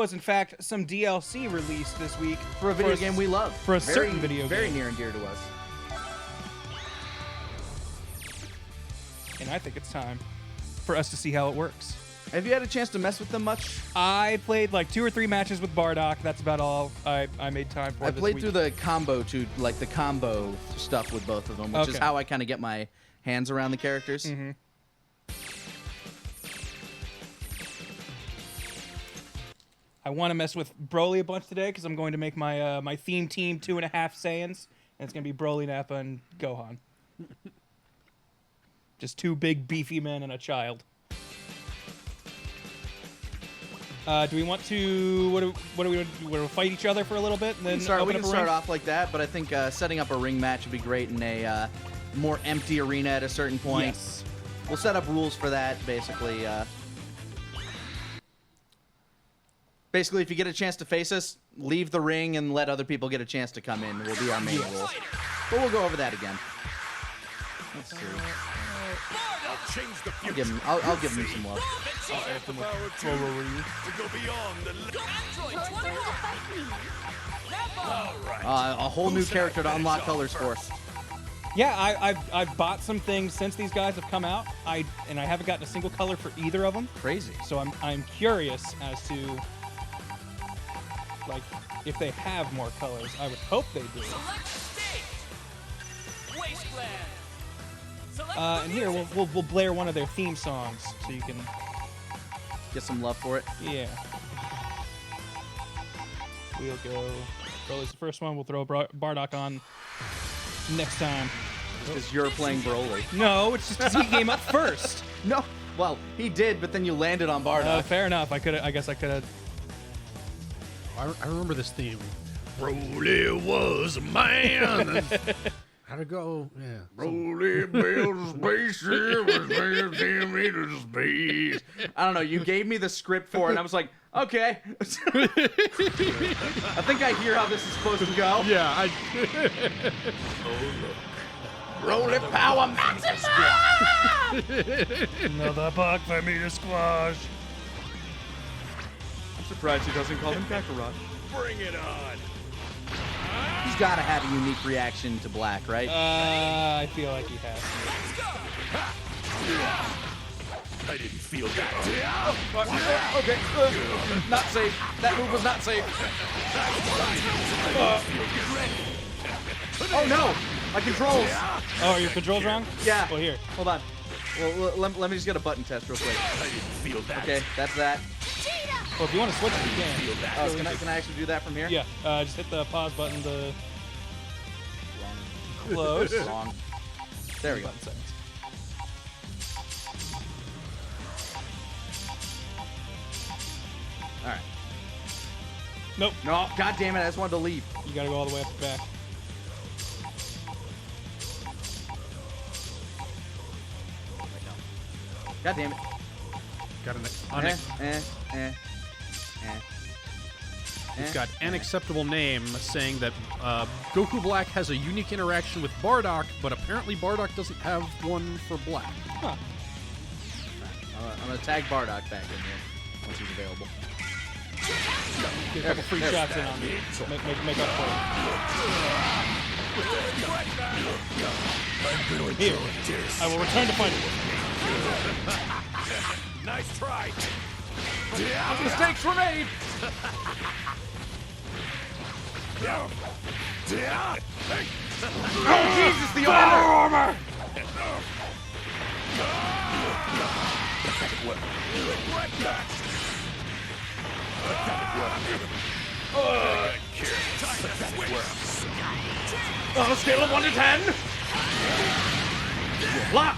Was in fact some DLC released this week for a video game we love. For a certain video game. Very near and dear to us. And I think it's time for us to see how it works. Have you had a chance to mess with them much? I played like 2 or 3 matches with Bardock. That's about all I made time for. I played through the combo the combo stuff with both of them, which is how I kind of get my hands around the characters. Mm-hmm. I want to mess with Broly a bunch today because I'm going to make my my theme team 2.5 Saiyans, and it's going to be Broly, Nappa, and Gohan. Just 2 big beefy men and a child. Do we want to? What do we want to do? Want to fight each other for a little bit? And then we can start off like that, but I think setting up a ring match would be great in a more empty arena at a certain point. Yes. We'll set up rules for that, basically. Basically, if you get a chance to face us, leave the ring and let other people get a chance to come in. Will be our main rule. But we'll go over that again. Let's see. I'll give him some love. A whole new character to unlock colors for. Yeah, I've bought some things since these guys have come out. I haven't gotten a single color for either of them. Crazy. So I'm curious as to like if they have more colors. I would hope they do. And here we'll blare one of their theme songs so you can get some love for it. Yeah. We'll go. Broly's the first one. We'll throw Bardock on next time. Because you're playing Broly. No, it's just because he came up first. No, well, he did, but then you landed on Bardock. Fair enough. I guess I could have. I remember this theme. Broly was a man. How'd it go? Yeah. Broly built a spaceship with 10 meters of space. I don't know. You gave me the script for it, and I was like, okay. I think I hear how this is supposed to go. Yeah. Broly power maximum! Another buck for me to squash. I'm surprised he doesn't call him Kakarot. Bring it on. He's got to have a unique reaction to Black, right? I feel like he has. I didn't feel that. Okay. Not safe. That move was not safe. Oh no! My controls. Oh, are your controls wrong? Yeah. Well, here. Hold on. Well, let me just get a button test real quick. I didn't feel that. Okay, that's that. Well, if you want to switch it, you can. Oh, can I actually do that from here? Yeah. Just hit the pause button to Wrong. close. Wrong. There we go. Button settings. All right. Nope. No, god damn it! I just wanted to leave. You gotta go all the way up the back. God damn it. Got It's got an acceptable name saying that Goku Black has a unique interaction with Bardock, but apparently Bardock doesn't have one for Black. Huh. I'm gonna tag Bardock back in here once he's available. Get a couple free shots in on me. Make up for it. Here, I will return to fight it. Nice try. Mistakes were made. Oh Jesus, the armor! On a scale of 1 to 10. Lock.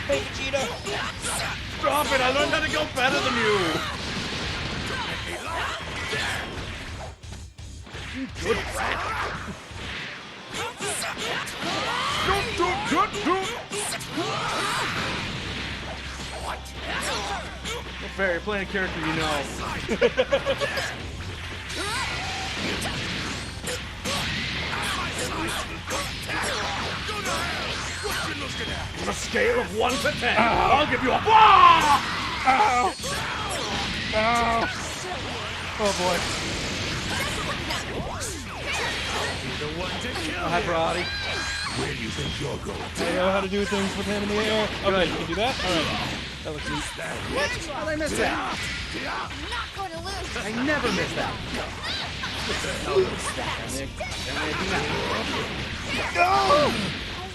Hey, Vegeta! Stop it! I learned how to go better than you. Good rat. Well, fair, you're playing a character you know. On a scale of 1 to 10, I'll give you a... Oh boy. The one to kill. Oh, hi, Brody. Where do you think you're going? I know how to do things with him in the air. Okay, you can do that? Alright. That looks neat. How did I miss that? I'm not going to lose. I never miss that. I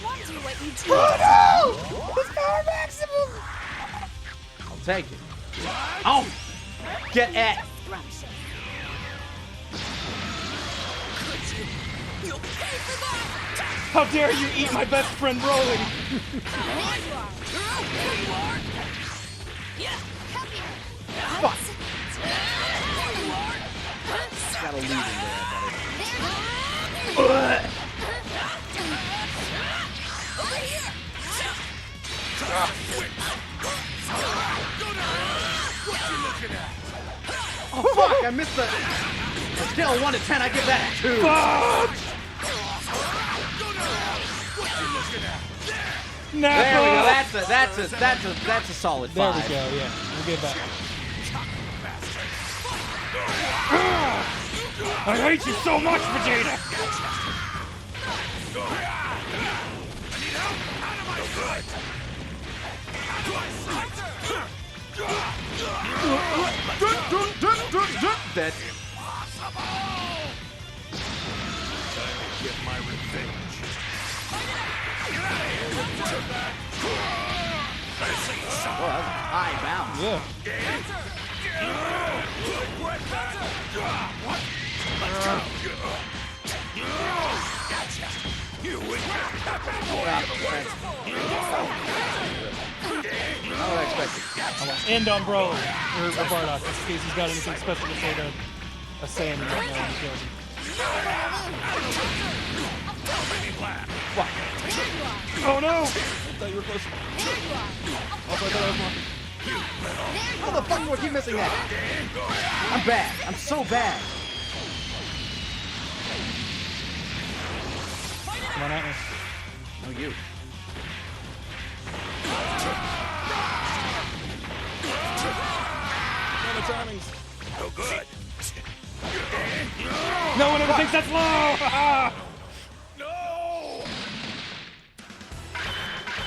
wonder what you do. I'll take it. Oh! Get at. You'll pay for that. How dare you eat my best friend Broly? There you are. There you are. Yeah, come here. Fuck. There you are. Got a lead in there, Over here. Oh fuck! I missed the. On a scale of 1 to 10, I give that a 2. Fuck! Nappa! There we go. That's a solid 5. There we go, yeah. We'll give that. I hate you so much, Vegeta! Dead. Get my revenge. Oh, that was a high bounce. Yeah. Not what I expected. End on Broly, or Bardock, just in case he's got anything special to say to a Saiyan right now when he kills him. Oh no! I thought you were close. Also, I thought I was more. How the fuck do I keep missing that? I'm bad. I'm so bad. Come on at me. No, you. No, the timings. No good. No one ever thinks that's low! Ah! No!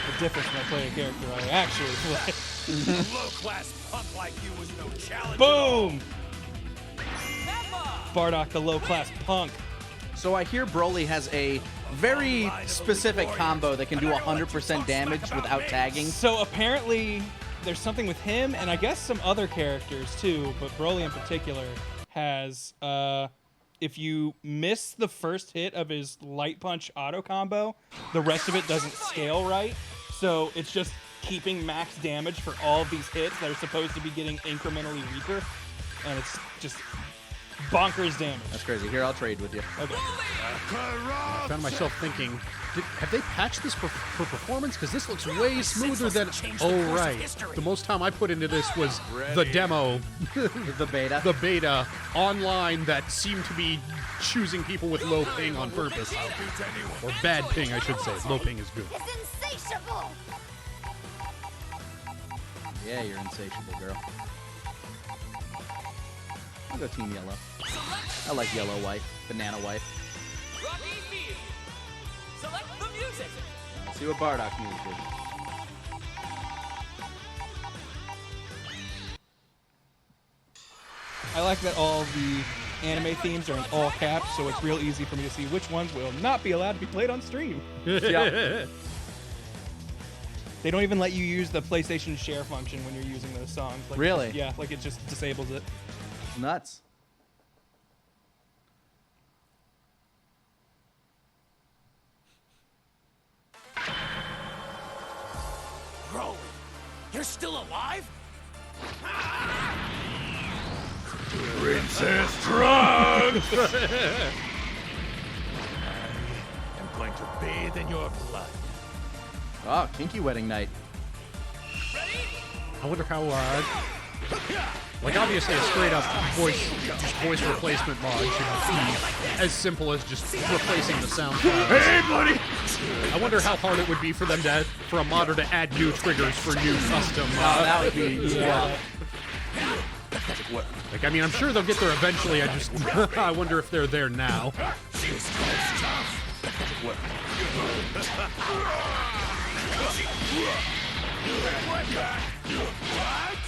The difference when I play a character I actually play. Low-class punk like you was no challenge. Boom! Bardock, the low-class punk. So I hear Broly has a very specific combo that can do 100% damage without tagging. So apparently there's something with him and I guess some other characters too, but Broly in particular has if you miss the first hit of his light punch auto combo, the rest of it doesn't scale right. So it's just keeping max damage for all of these hits that are supposed to be getting incrementally weaker, and it's just bonkers damage. That's crazy. Here, I'll trade with you. Okay. I found myself thinking, have they patched this for performance? Because this looks way smoother than... Oh, right. The most time I put into this was the demo, The beta. the beta, online that seemed to be choosing people with low ping on purpose. Or bad ping, I should say. Low ping is good. It's insatiable. Yeah, you're insatiable, girl. I'll go Team Yellow. I like Yellow Wife, Banana Wife. Select the music. Let's see what Bardock music is. I like that all the anime themes are in all caps, so it's real easy for me to see which ones will not be allowed to be played on stream. Yeah. They don't even let you use the PlayStation share function when you're using those songs. Like, Really? Yeah, like it just disables it. Nuts. Broly, you're still alive? Princess Trunks! I'm going to bathe in your blood. Oh, kinky wedding night. I wonder how, like obviously a straight up voice replacement mod should be as simple as just replacing the sound files. Hey, buddy! I wonder how hard it would be for them to, for a modder to add new triggers for new custom. Oh, that would be Yeah. Like, I mean, I'm sure they'll get there eventually. I just, I wonder if they're there now.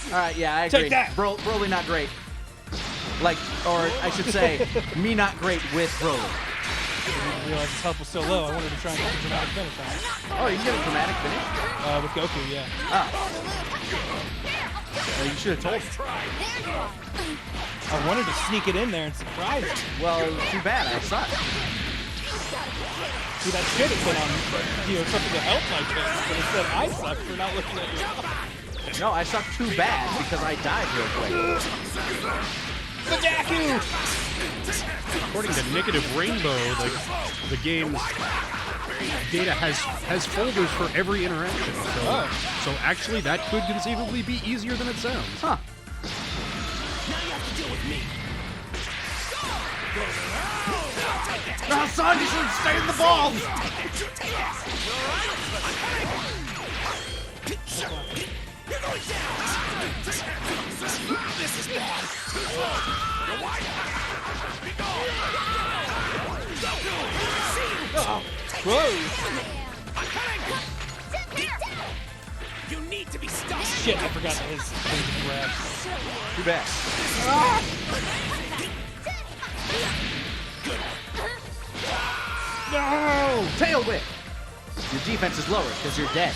All right, yeah, I agree. Take that. Broly not great. Like, or I should say, me not great with Broly. I didn't realize his health was so low. I wanted to try and get a dramatic finish on it. Oh, you can get a dramatic finish? With Goku, yeah. Oh. Well, you should have told me. I wanted to sneak it in there and surprise him. Well, too bad. I suck. See, that should have been on, something to help my chance, but instead I suck for not looking at you. No, I suck too bad because I died real quick. The Daku! According to Negative Rainbow, the game's data has folders for every interaction. So actually, that could conceivably be easier than it sounds. Huh. Now you have to deal with me. No, son, you should stay in the balls! You're going down. This is bad. Whoa! You need to be stopped. Shit, I forgot that his thing was grab. Too bad. No! Tail whip! Your defense is lower because you're dead.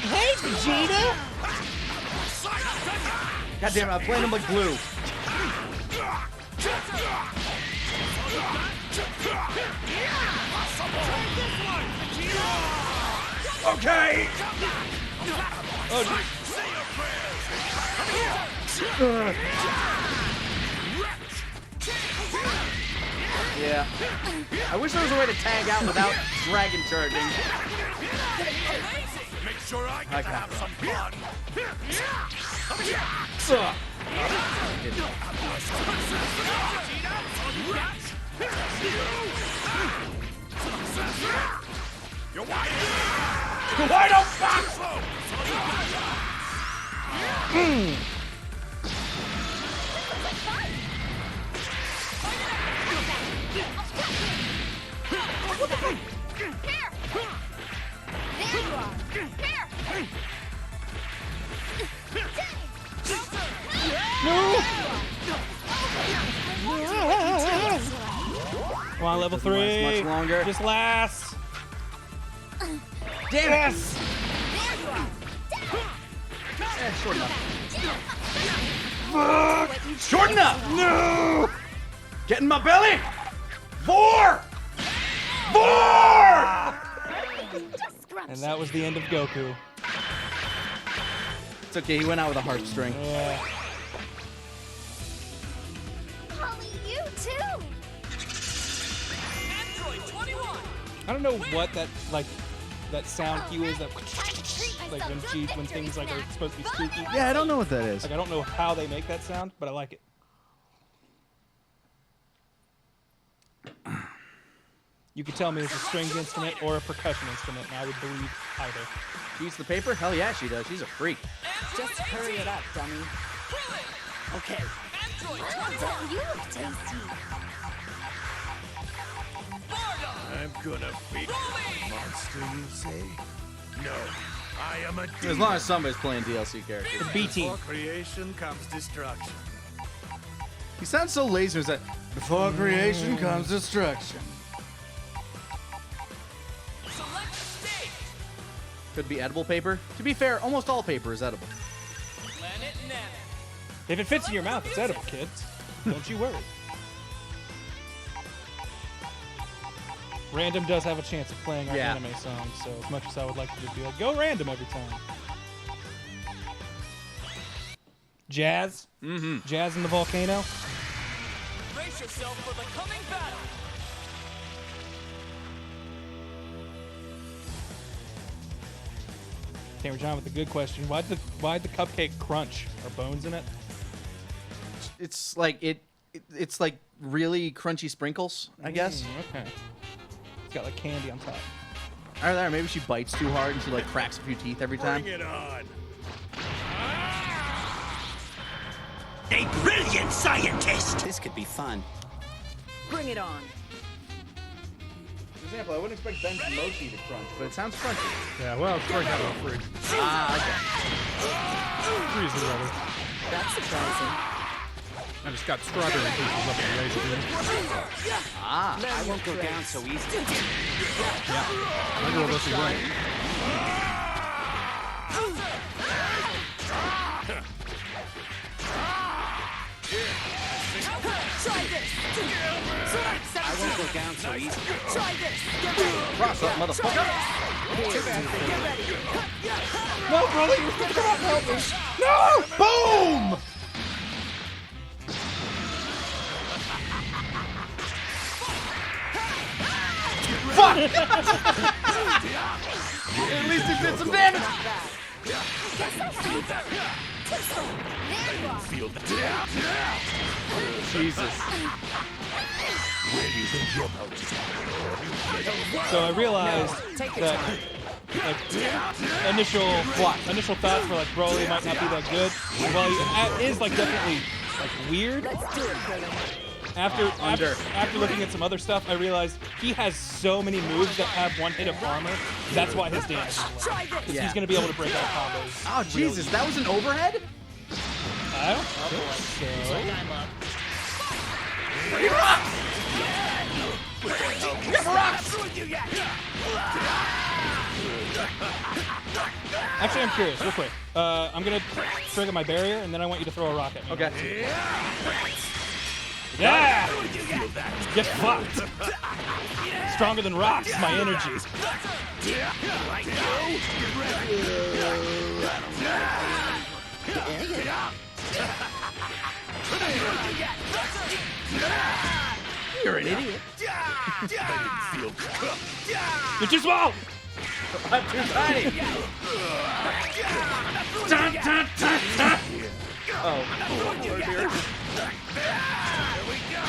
Hey, Vegeta! God damn it, I'm playing him like glue. Okay! Oh, Yeah. I wish there was a way to tag out without dragon charging. Make sure I get to have some fun. You're wide open! Come on, level Doesn't last 3. much longer. Just last. Damn it! Yes! Short enough. Short enough! No! Get in my belly! 4! 4! And that was the end of Goku. It's okay, he went out with a harp string. Yeah. Holly, you too. Android 21. I don't know what that sound cue is, that like when things like are supposed to be spooky. Yeah, I don't know what that is. Like I don't know how they make that sound, but I like it. You could tell me it's a stringed instrument or a percussion instrument, and I would believe either. She eats the paper? Hell yeah, she does. She's a freak. Just hurry it up, dummy. Okay. Android Oh, you look tasty. I'm gonna beat the monster, you say? No, I am a demon. As long as somebody's playing DLC characters. The B team. Before creation comes destruction. He sounds so lazy. He's like, before creation comes destruction. Select stage. Could be edible paper. To be fair, almost all paper is edible. Planet Namek. If it fits in your mouth, it's edible, kids. Don't you worry. Random does have a chance of playing our Yeah. anime songs, so as much as I would like to just be like, go random every time. Jazz? Mm-hmm. Jazz in the volcano? Brace yourself for the coming battle. Tamer John with a good question. Why'd the cupcake crunch? Are bones in it? It's like It's like really crunchy sprinkles, I guess. Okay. It's got like candy on top. Or there, maybe she bites too hard and she like cracks a few teeth every time. Bring it on. A brilliant scientist! This could be fun. Bring it on. For example, I wouldn't expect Ben's mochi to crunch, but it sounds crunchy. Yeah, well, it's right out of the fridge. Ah, okay. Freeze the rubber. That's surprising. I just got strawberry pieces up in the ice cream. Ah. I won't go down so easy. Yeah. I know this is right. Try this! I won't go down so easy. Try this! Get ready! Cross up, motherfucker. Get ready! No, Broly, you're supposed to come out and help me. No! Boom! Fuck! At least it did some damage. There you are! Jesus. So I realized that like initial thoughts were like Broly might not be that good. Well, he is like definitely like weird. Let's do it, Krillin. After looking at some other stuff, I realized he has so many moves that have one hit of armor. That's why his damage is low. Try this! Because he's gonna be able to break out combos. Oh, Jesus, that was an overhead? I don't think so. Actually, I'm curious, real quick. I'm gonna trigger my barrier, and then I want you to throw a rock at me. Okay. Yeah! Get fucked! Stronger than rocks, my energy. You're an idiot. You're too small! I'm too tiny. Dun, dun, dun, dun. Oh.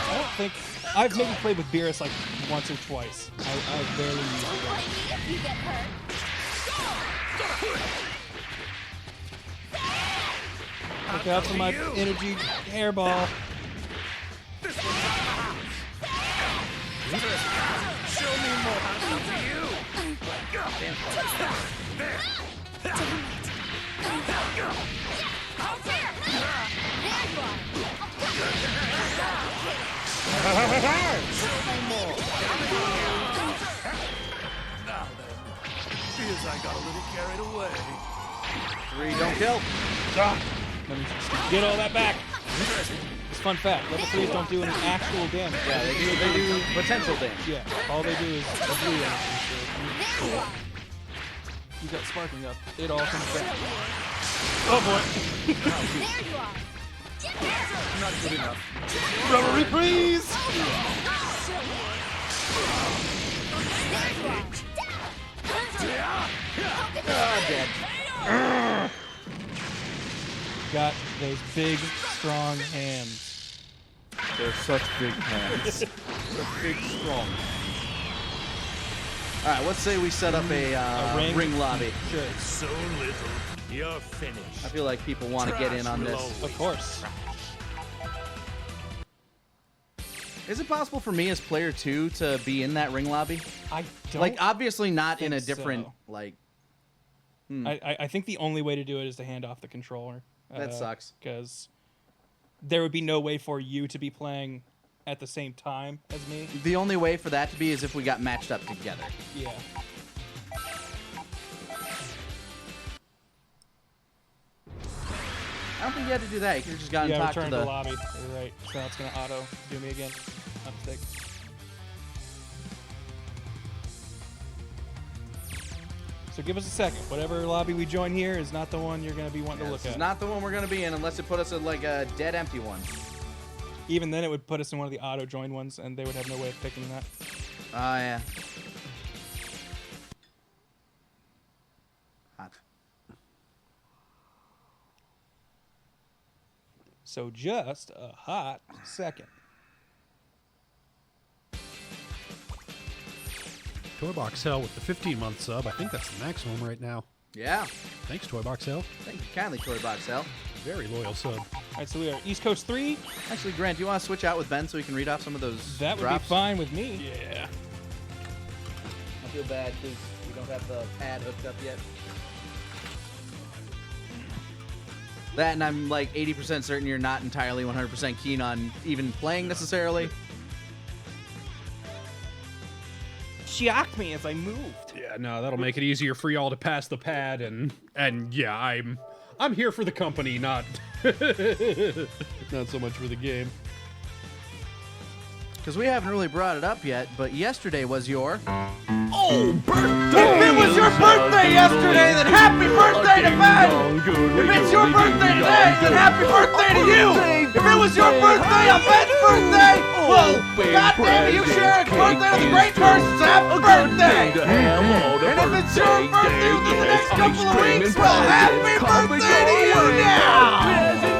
I don't think... I've maybe played with Beerus like once or twice. I've barely used it. Blame me if you get hurt. Look out for my energy hairball. Feels I got a little carried away. 3 don't kill. Let me just get all that back. It's fun fact. Level 3s don't do any actual damage. Yeah, they do potential damage. Yeah, all they do is a blue energy. So you got sparking up. It all comes back. Oh boy. There you are! Get there! Not good enough. Rubber reprise! Dead. Got those big, strong hands. They're such big hands. Such big, strong. All right, let's say we set up a ring lobby. Sure. So little, you're finished. I feel like people want to get in on this. Of course. Is it possible for me as player 2 to be in that ring lobby? I don't. Like, obviously not in a think different, so. like... I think the only way to do it is to hand off the controller. That sucks. Because there would be no way for you to be playing at the same time as me. The only way for that to be is if we got matched up together. Yeah. I don't think you had to do that. You could have just gotten Yeah, talked to return the... to lobby. You're right. So now it's going to auto do me again. Upstick. So give us a second. Whatever lobby we join here is not the one you're going to be wanting to look This is at. not the one we're going to be in unless it put us in, like, a dead empty one. Even then, it would put us in one of the auto join ones, and they would have no way of picking that. Oh, yeah. Hot. So just a hot second. Toybox Hell with the 15-month sub. I think that's the maximum right now. Yeah. Thanks, Toybox Hell. Thank you kindly, Toy Box L. Very loyal sub. All right, so we are East Coast 3. Actually, Grant, do you want to switch out with Ben so we can read off some of those That would drops? be fine with me. Yeah. I feel bad because we don't have the pad hooked up yet. That, and I'm like 80% certain you're not entirely 100% keen on even playing necessarily. Shocked me as I moved. Yeah, no, that'll make it easier for y'all to pass the pad, and yeah, I'm here for the company, not not so much for the game. Because we haven't really brought it up yet, but yesterday was your... Oh, birthday! If it was your birthday yesterday, then happy birthday to Ben! If it's your birthday today, then happy birthday to you! If it was your birthday on Ben's birthday, well, goddamn it, you share a birthday with a great person, so happy birthday! And if it's your birthday within the next couple of weeks, well, happy birthday to you now!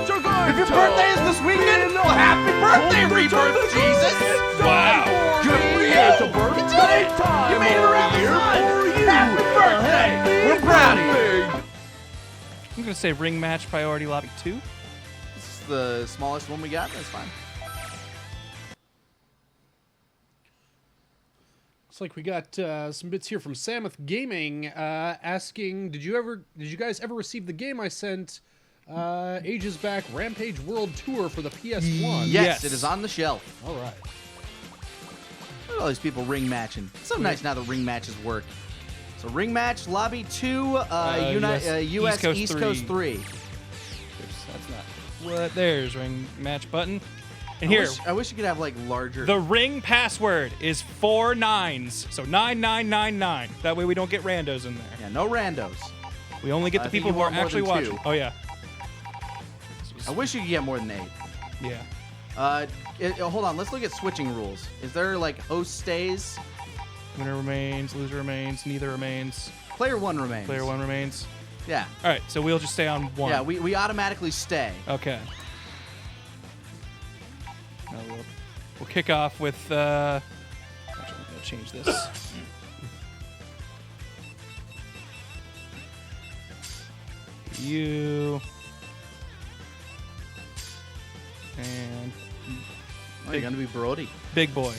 If your birthday is this weekend, well, happy birthday, Rebirth Jesus! Wow! Good for you! It's a birthday time! You made it around the sun! Happy birthday! We're proud of you! I'm going to say ring match priority lobby 2. This is the smallest one we got. That's fine. Looks like we got some bits here from Samuth Gaming asking, did you guys ever receive the game I sent ages back, Rampage World Tour for the PS1? Yes, it is on the shelf. All right. Look at all these people ring matching. It's so nice now that ring matches work. So ring match, lobby 2, US East Coast 3. Oops, that's not what. There's ring match button. And here, I wish you could have like larger. the ring password is 4 9s. So 9999. That way we don't get randos in there. Yeah, no randos. We only get I the think people you who are want more actually than watching. 2. Oh, yeah. I wish you could get more than 8. Yeah. Hold on, let's look at switching rules. Is there like host stays? Winner remains, loser remains, neither remains. Player 1 remains. Player 1 remains. Yeah. All right, so we'll just stay on 1. Yeah, we automatically stay. Okay. Now we'll kick off with. Actually, I'm gonna change this. You and Oh, you're gonna be Brody. big boy.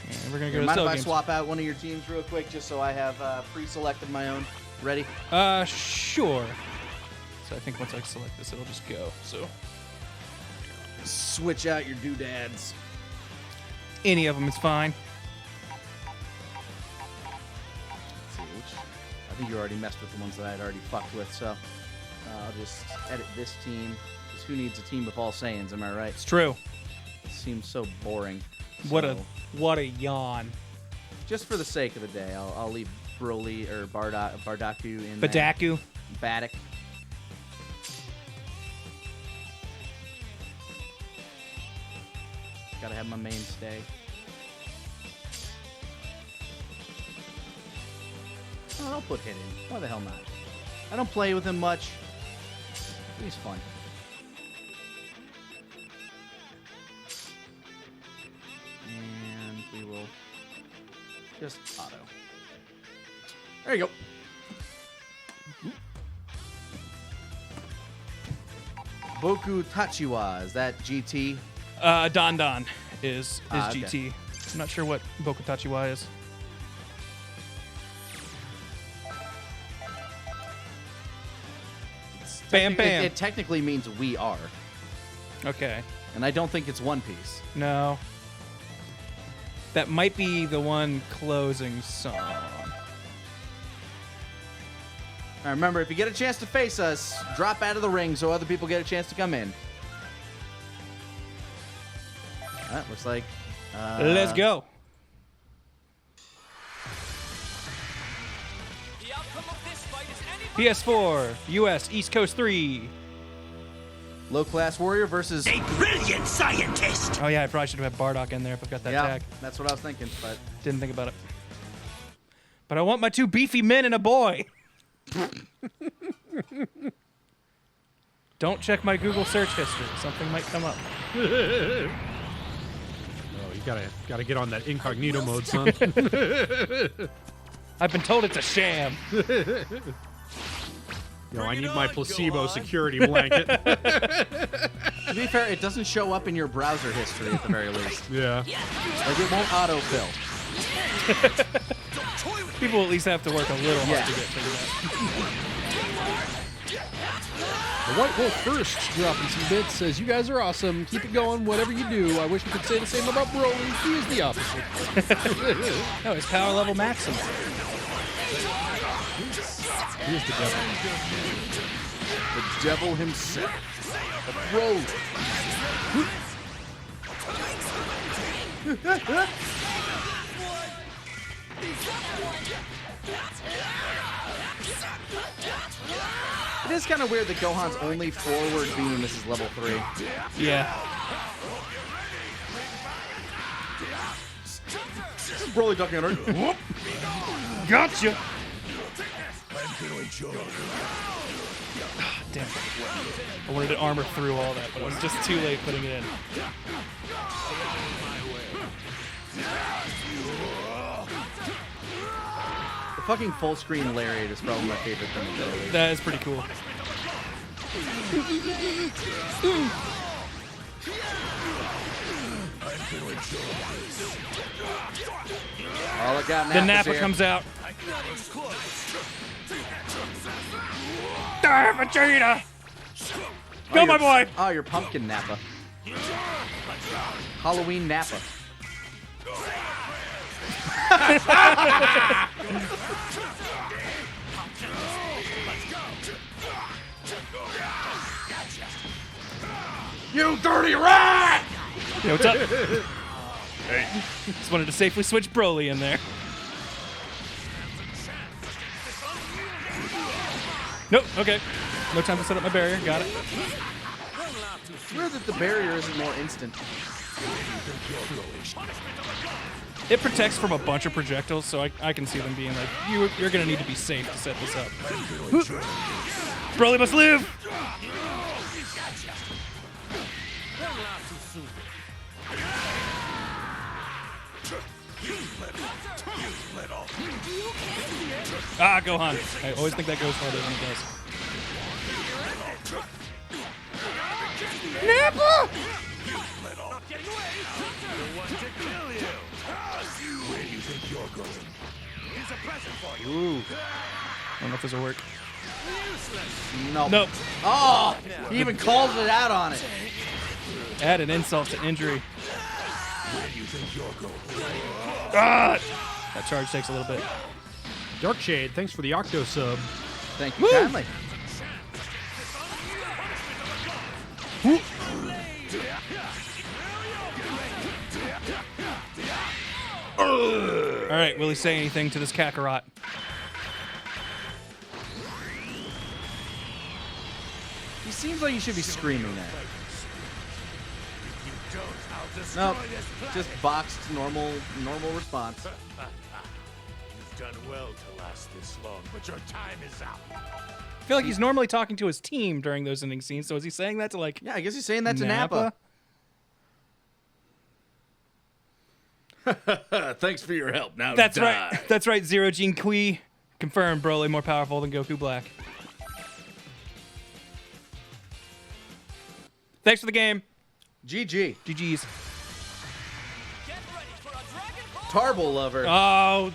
And we're gonna go to Mind cell if I games. swap out one of your teams real quick, just so I have pre-selected my own? Ready? Sure. So I think once I select this, it'll just go. So Switch out your doodads. any of them is fine. Let's see which. I think you already messed with the ones that I had already fucked with, so I'll just edit this team. Because who needs a team with all Saiyans? Am I right? It's true. It seems so boring. What So, a yawn. Just for the sake of the day, I'll leave Broly or Bardaku in there. Badaku. Baddock. Gotta have my mainstay. Oh, I'll put Hit in. Why the hell not? I don't play with him much. He's fun. And we will just auto. There you go. Boku Tachiwa, is that GT? Don Don is okay. GT. I'm not sure what Bokutachi Y is. Bam bam. It technically means we are. Okay. And I don't think it's One Piece. No. That might be the one closing song. Now remember, if you get a chance to face us, drop out of the ring so other people get a chance to come in. That looks like... Let's go. The outcome of this fight is anybody's PS4, US, East Coast 3. Low-class warrior versus... A brilliant scientist! Oh yeah, I probably should have had Bardock in there if I've got that Yeah, tag. that's what I was thinking, but... Didn't think about it. But I want my 2 beefy men and a boy. Don't check my Google search history. Something might come up. Oh, you gotta get on that incognito mode, son. I've been told it's a sham. Yo, I need my placebo security blanket. To be fair, it doesn't show up in your browser history at the very least. Yeah. Like, it won't autofill. People at least have to work a little hard Yeah. to get through The White Wolf first dropping some bits says, "You guys are awesome. Keep it going. Whatever you do. I wish we could say the same about Broly. He is the opposite." that. No, his power level maximum. He is the devil. The devil himself. Broly. It is kind of weird that Gohan's only forward beam is his level 3. Yeah. Broly ducking under. Whoop. Gotcha. Damn. I wanted to armor through all that, but I was just too late putting it in. The fucking full screen lariat is probably my favorite thing to do. That is pretty cool. All I got now. The Nappa comes out. Die, Vegeta! Go, my boy! Oh, your pumpkin Nappa. Halloween Nappa. You dirty rat! Yo, what's up? Hey. Just wanted to safely switch Broly in there. Nope, okay. No time to set up my barrier. Got it. It's weird that the barrier isn't more instant. It protects from a bunch of projectiles, so I can see them being like, you're going to need to be safe to set this up. Broly must live! Ah, Gohan. I always think that goes farther than it does. Nappa! Ooh. I don't know if this will work. Nope. Nope. Oh! He even calls it out on it. Add an insult to injury. Ah! That charge takes a little bit. Darkshade, thanks for the Octo sub. Thank you kindly. All right, will he say anything to this Kakarot? He seems like he should be screaming that. Nope. Just boxed normal response. You've done well to last this long, but your time is up. I feel like he's normally talking to his team during those ending scenes, so is he saying that to, like, Yeah, I guess he's saying that to Nappa? Nappa. Thanks for your help. Now That's right. That's right, Zero Gene Kui. Confirmed, Broly more powerful than Goku Black. Thanks for the game. GG. GG's. Tarble lover. Oh,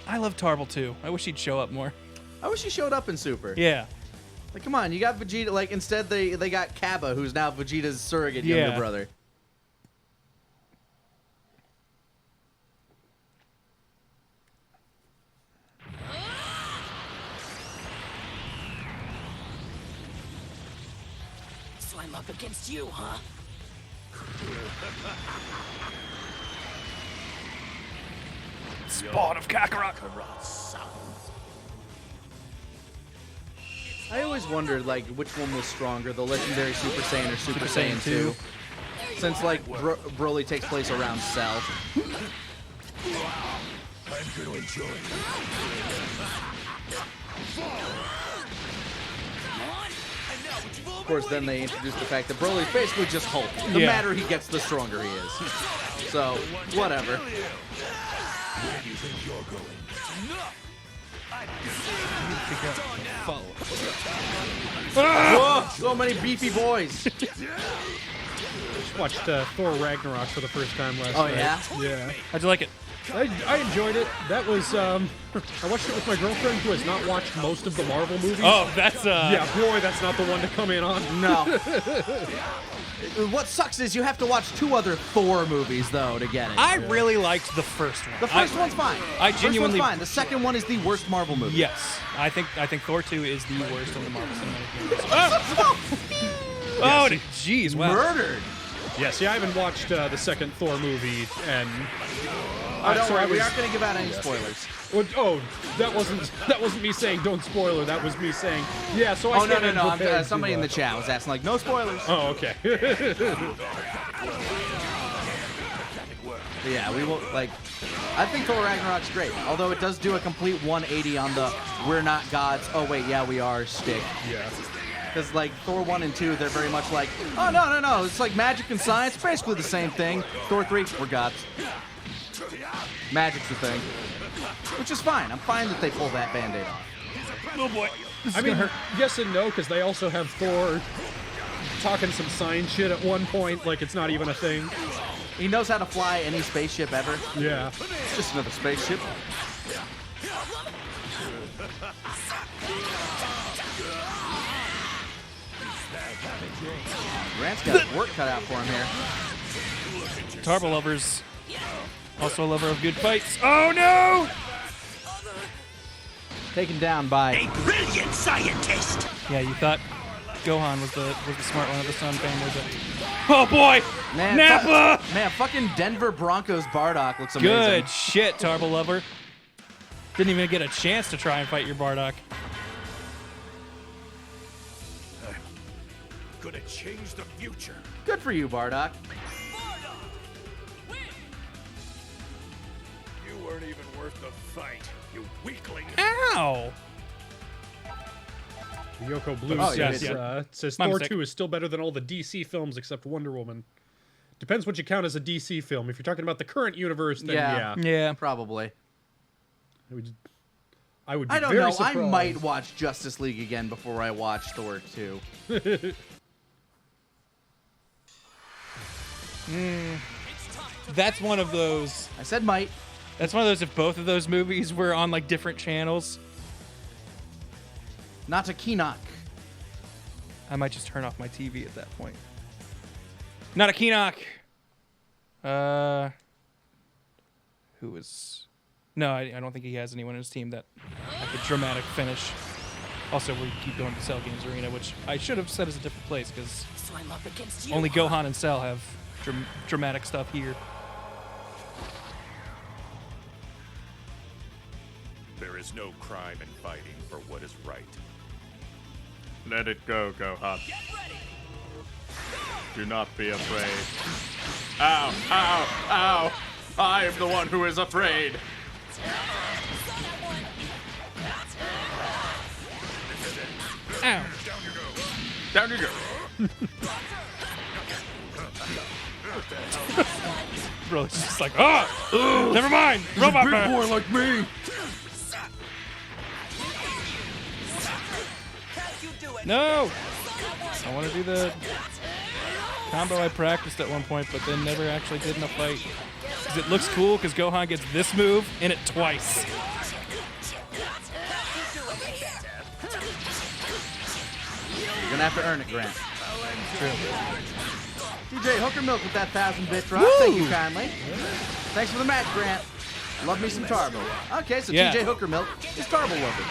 I love Tarble too. I wish he'd show up more. I wish he showed up in Super. Yeah. Like, come on, you got Vegeta. Like, instead they got Cabba, who's now Vegeta's surrogate Yeah. younger brother. So I'm up against you, huh? Spawn of Kakarot. I always wondered, like, which one was stronger, the legendary Super Saiyan or Super Saiyan 2. Since, like, Broly takes place around Cell. I'm going to enjoy it. Come on! And now would you course, then they introduced the fact that Broly's basically just Hulk. The Yeah. madder he gets, the stronger he is. So, whatever. Whoa, so many beefy boys. Just watched Thor Ragnarok for the first time last night. Yeah? Yeah. How'd you like it? I enjoyed it. That was, I watched it with my girlfriend who has not watched most of the Marvel movies. Oh, that's Yeah, boy, that's not the one to come in on. No. What sucks is you have to watch 2 other Thor movies, though, to get it. I really liked the first one. The first one's fine. I First genuinely- one's fine. The second one is the worst Marvel movie. Yes, I think Thor 2 is the worst in the Marvel Cinematic Universe. Oh, jeez, wow. Murdered. Yeah, see, I haven't watched the second Thor movie, and... Oh, don't so worry, I we was- aren't going to give out any spoilers. Oh, that wasn't me saying don't spoiler. That was me saying yeah. So I Oh, no, came in no. prepared to, Somebody in the chat was asking, like, no spoilers. Oh, okay. Yeah, we will, like, I think Thor Ragnarok's great. Although it does do a complete 180 on the we're not gods, oh, wait, yeah, we are shtick. Yeah. Because, like, Thor 1 and 2, they're very much like, oh, no. It's like magic and science, basically the same thing. Thor 3, we're gods. Magic's the thing. Which is fine. I'm fine that they pull that Band-Aid off. Oh boy. I mean, yes and no, because they also have Thor talking some science shit at one point, like it's not even a thing. He knows how to fly any spaceship ever. Yeah. It's just another spaceship. Grant's got his work cut out for him here. Tarble lovers. Also a lover of good fights. Oh no! Taken down by... A brilliant scientist! Yeah, you thought Gohan was the smart one of the Sun family, but oh boy, Man, Nappa! Man, fucking Denver Broncos Bardock looks amazing. Good shit, Tarble lover. Didn't even get a chance to try and fight your Bardock. Gonna change the future. Good for you, Bardock. You weren't even worth the fight, you weakling. Ow! Yoko Blue Oh, says, yeah. says My Thor mistake. 2 is still better than all the DC films except Wonder Woman. Depends what you count as a DC film. If you're talking about the current universe, then yeah. Yeah. Probably. I would be I don't very know. surprised. I might watch Justice League again before I watch Thor 2. That's one of those. I said might. That's one of those. If both of those movies were on like different channels, Not a Keenock. I might just turn off my TV at that point. Not a Keenock. Who is? No, I don't think he has anyone in his team that like a dramatic finish. Also, we keep going to Cell Games Arena, which I should have said is a different place because So I'm up against you. only Gohan and Cell have dramatic stuff here. There is no crime in fighting for what is right. Let it go, Gohan. Do not be afraid. Ow, ow, ow! I am the one who is afraid. Ow! Down you go. Bro, it's just like, oh, never mind, Robot Man. like me. No! I want to do the combo I practiced at one point, but then never actually did in a fight. Because it looks cool, because Gohan gets this move in it twice. You're gonna have to earn it, Grant. DJ Hooker Milk with that 1,000-bit drop. Woo! Thank you kindly. Thanks for the match, Grant. Love me some Tarbo. Okay, so Yeah. TJ Hooker Milk is Tarbo lover.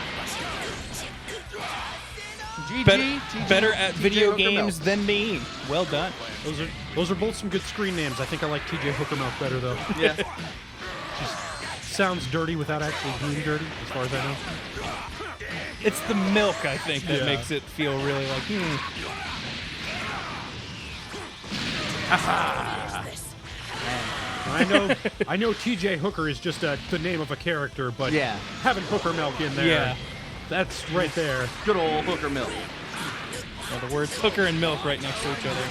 GG, Better TJ at video Hooker games Milk. than me. Well done. Those are both some good screen names. I think I like TJ Hookermouth better though. Yeah. Sounds dirty without actually being dirty, as far as I know. It's the milk, I think, that Yeah. makes it feel really like, I know TJ Hooker is just the name of a character, but having Hooker Milk in there, Yeah. that's right there. Good old Hooker Milk. Now the words hooker and milk right next to each other.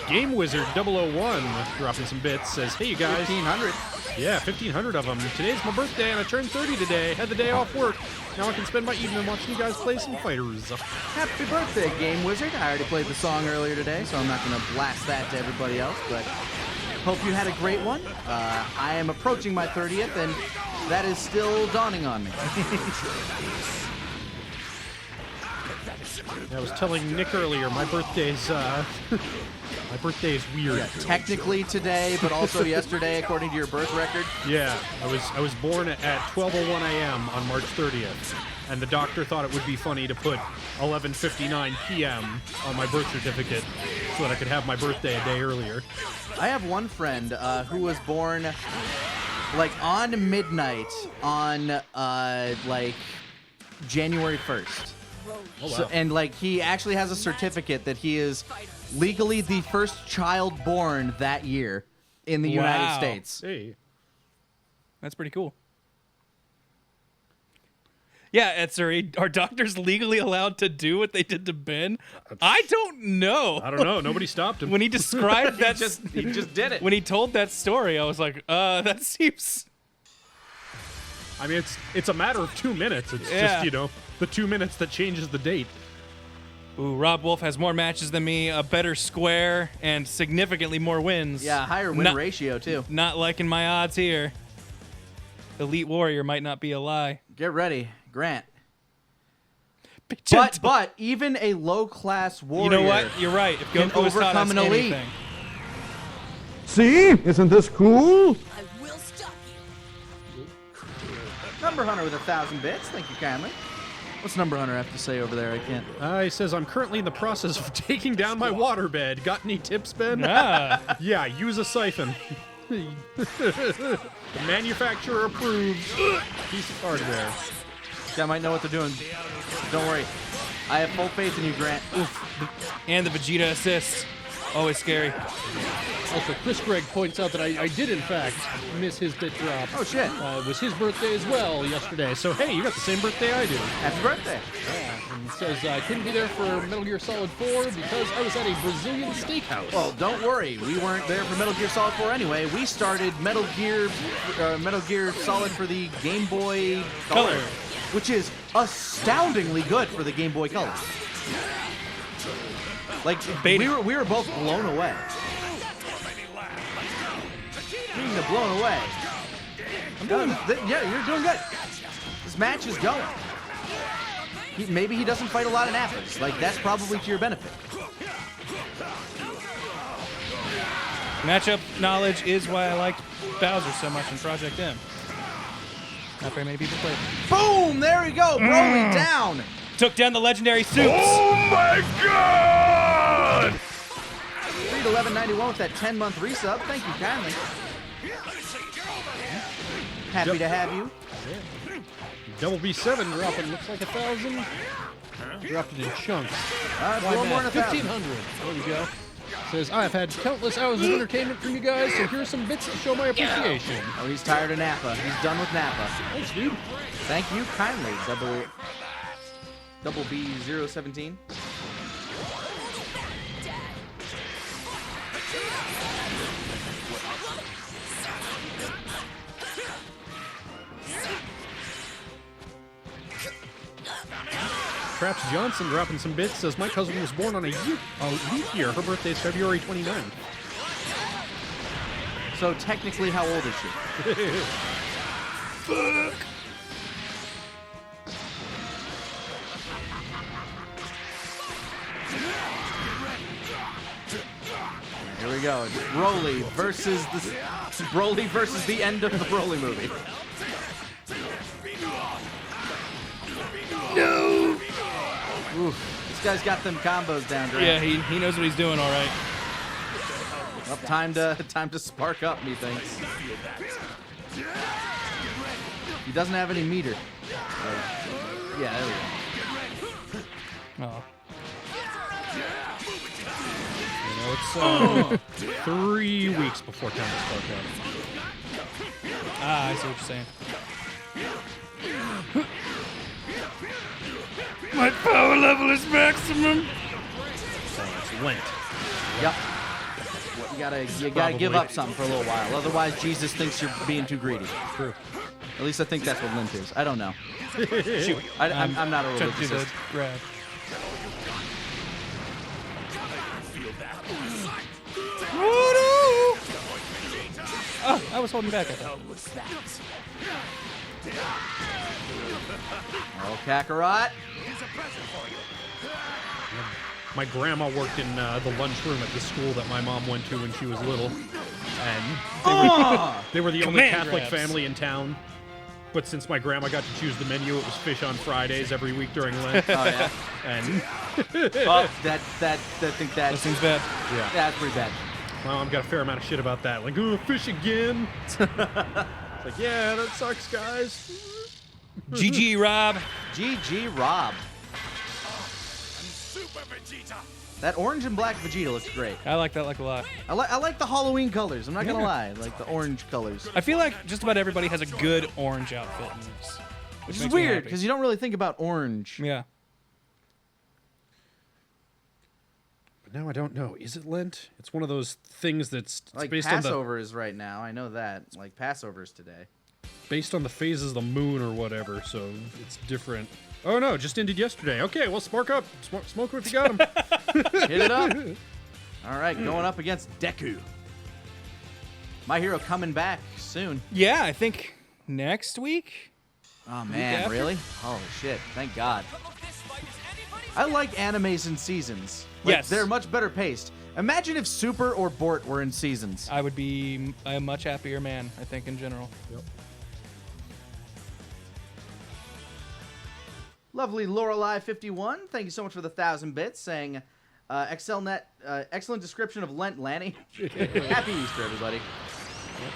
Game Wizard 001 dropping some bits says, hey you guys. 1,500. Yeah, 1,500 of them. Today's my birthday and I turned 30 today. Had the day off work. Now I can spend my evening watching you guys play some FighterZ. Happy birthday, Game Wizard. I already played the song earlier today, so I'm not going to blast that to everybody else, but hope you had a great one. I am approaching my 30th, and that is still dawning on me. I was telling Nick earlier, my birthday's my birthday is weird. Yeah, technically today, but also yesterday, according to your birth record. Yeah, I was born at 12:01 a.m. on March 30th, and the doctor thought it would be funny to put 11:59 p.m. on my birth certificate so that I could have my birthday a day earlier. I have one friend who was born like on midnight on like January 1st. Oh, wow. So, and like he actually has a certificate that he is legally the first child born that year in the United States. Hey. That's pretty cool. Yeah, Etsuri, are doctors legally allowed to do what they did to Ben? I don't know. I don't know. Nobody stopped him. When he described that, He just did it. when he told that story, I was like, that seems. I mean, it's a matter of 2 minutes. It's just, you know, the 2 minutes that changes the date. Ooh, Rob Wolf has more matches than me, a better square, and significantly more wins. Yeah, higher win ratio too. Not liking my odds here. Elite Warrior might not be a lie. Get ready, Grant. Be gentle. But even a low-class warrior, you know what? You're right. If can Goku was taught us overcome an elite. anything. See? Isn't this cool? I will stop you. Number Hunter with 1,000 bits. Thank you kindly. What's Number Hunter have to say over there? I can't. He says, I'm currently in the process of taking down my waterbed. Got any tips, Ben? Ah. Yeah, use a siphon. The manufacturer approves. Piece of hardware. Guy might know what they're doing. Don't worry. I have full faith in you, Grant. And the Vegeta assist. Always scary. Also, Chris Gregg points out that I did, in fact, miss his bit drop. Oh, shit. It was his birthday as well yesterday. So, hey, you got the same birthday I do. Happy birthday. Yeah, and it says I couldn't be there for Metal Gear Solid 4 because I was at a Brazilian steakhouse. Well, don't worry. We weren't there for Metal Gear Solid 4 anyway. We started Metal Gear Solid for the Game Boy Color, which is astoundingly good for the Game Boy Color. Like, we were both blown away. Speaking of blown away, yeah, you're doing good. This match is going. Maybe he doesn't fight a lot of Nappas. Like, that's probably to your benefit. Matchup knowledge is why I liked Bowser so much in Project M. Not very many people played. Boom! There we go. Broly down. Took down the legendary Soups. Oh my God! Read 1191 with that 10-month resub. Thank you kindly. Happy to have you. Double B7 dropping, looks like 1,000. Dropped it in chunks. Four more than 1,000. 1,500. There we go. Says, I have had countless hours of entertainment from you guys, so here's some bits to show my appreciation. Oh, he's tired of Nappa. He's done with Nappa. Thanks, dude. Thank you kindly, Double B017. Traps Johnson dropping some bits, says my cousin was born on a leap year. Her birthday's February 29th. So technically, how old is she? Fuck. Here we go. It's Broly versus the end of the Broly movie. No. Oof. This guy's got them combos down, Grant. Yeah, he knows what he's doing, all right. Well, time to spark up, methinks. He doesn't have any meter. Yeah, there we go. Oh. You know, it's 3 weeks before time to spark up. Ah, I see what you're saying. My power level is maximum. So it's Lent. Yep. You gotta give up something for a little while. Otherwise, Jesus thinks you're being too greedy. True. At least I think that's what Lent is. I don't know. Shoot. I'm not a Trying to do the religionist. grab. Oh, I was holding back, I thought. Oh, Kakarot. My grandma worked in the lunchroom at the school that my mom went to when she was little, and they were the only Command Catholic grabs. family in town. But since my grandma got to choose the menu, it was fish on Fridays every week during Lent. Oh yeah. And Oh, I think That seems bad. yeah, that's pretty bad. my mom got a fair amount of shit about that. Like, oh, fish again. It's like, yeah, that sucks, guys. GG, Rob. GG Rob. Super Vegeta. That orange and black Vegeta looks great. I like that like a lot. I like the Halloween colors. I'm not gonna lie, like the orange colors. I feel like just about everybody has a good orange outfit in this. Which is makes me weird happy. because you don't really think about orange. Yeah. But now I don't know. Is it Lent? It's one of those things that's it's Like based Passover is right now. I know that. Like Passover's today. based on the phases of the moon or whatever, so it's different. Oh no, just ended yesterday. Okay, well, spark up. Smoke if you got him. Hit it up. All right, going up against Deku. My Hero coming back soon. Yeah, I think next week. Oh man, after? really? Holy shit! Thank God. I like animes in seasons. Like, Yes. they're much better paced. Imagine if Super or Bort were in seasons. I would be a much happier man, I think, in general. Yep. Lovely Lorelei51, thank you so much for the 1,000 bits, saying, XLNet, excellent description of Lent, Lanny. Happy Easter, everybody.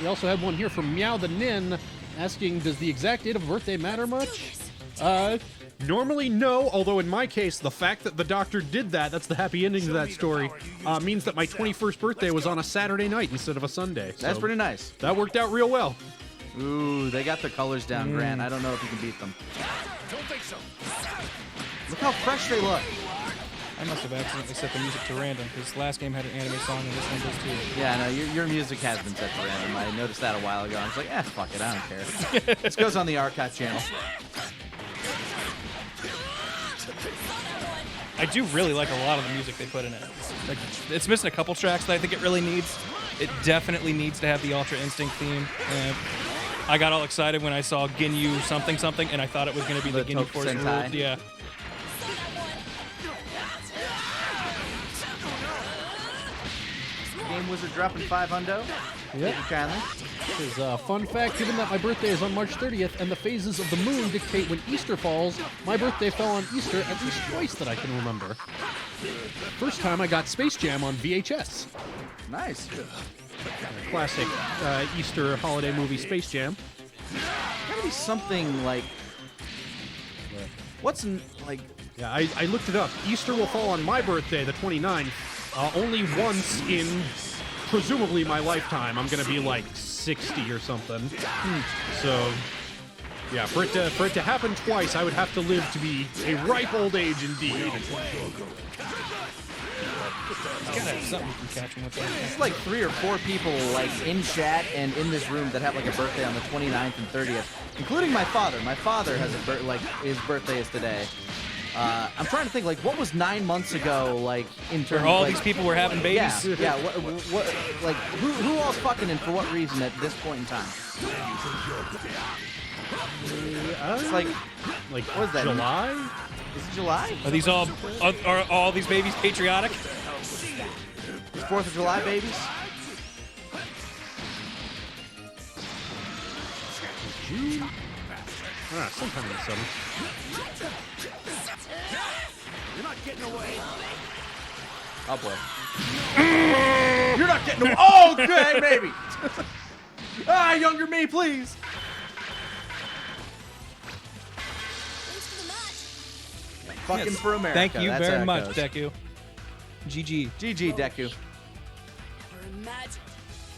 We also had one here from Meow the Nin asking, does the exact date of birthday matter much? Normally no, although in my case, the fact that the doctor did that's the happy ending to that story, means that my 21st birthday was on a Saturday night instead of a Sunday. That's so pretty nice. that worked out real well. Ooh, they got the colors down, Grant. I don't know if you can beat them. Don't think so. Look how fresh they look. I must have accidentally set the music to random, because last game had an anime song and this one does too. Yeah, no, your music has been set to random. I noticed that a while ago. I was like, fuck it, I don't care. This goes on the archive channel. I do really like a lot of the music they put in it. Like, it's missing a couple tracks that I think it really needs. It definitely needs to have the Ultra Instinct theme. I got all excited when I saw Ginyu something something, and I thought it was going to be the Ginyu Force Tokusentai. Ruled. Yeah. Game Wizard dropping 5 hundo. Yep. Thank you kindly. This is fun fact, given that my birthday is on March 30th and the phases of the moon dictate when Easter falls, my birthday fell on Easter at least twice that I can remember. First time I got Space Jam on VHS. Nice. Classic Easter holiday movie Space Jam. Gotta be something like. What's like. Yeah, I looked it up. Easter will fall on my birthday, the 29th, only once in presumably my lifetime. I'm gonna be like 60 or something. So, yeah, for it to happen twice, I would have to live to be a ripe old age indeed. You gotta have something you can catch him with that. It's like 3 or 4 people like in chat and in this room that have like a birthday on the 29th and 30th, including my father. My father has his birthday is today. I'm trying to think like what was 9 months ago like in terms Where all of, like, these people were having yeah, babies. yeah. What like who all's fucking and for what reason at this point in time? It's like what is that? July? Is it July? Are these are all these babies patriotic? It's 4th of July babies? June? Sometime in the summer. You're not getting away. Oh boy. You're not getting away. Oh, okay, maybe. Younger me, please. Thanks for the match. Fucking Yes. for America. Thank you That's how very it much, goes. Deku. GG. GG, Deku. Never imagined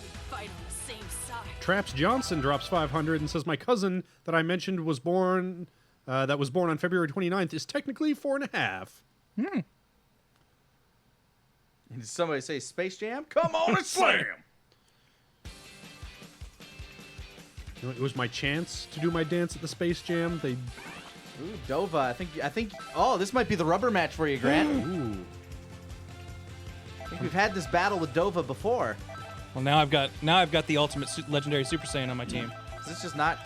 we'd fight on the same side. Traps Johnson drops 500 and says, my cousin that I mentioned was born that was born on February 29th is technically 4.5. Did somebody say Space Jam? Come on and slam! You know, it was my chance to do my dance at the Space Jam. They... Ooh, Dova. I think. Oh, this might be the rubber match for you, Grant. Ooh. I think we've had this battle with Dova before. Well, now I've got the ultimate legendary Super Saiyan on my team. Is this just not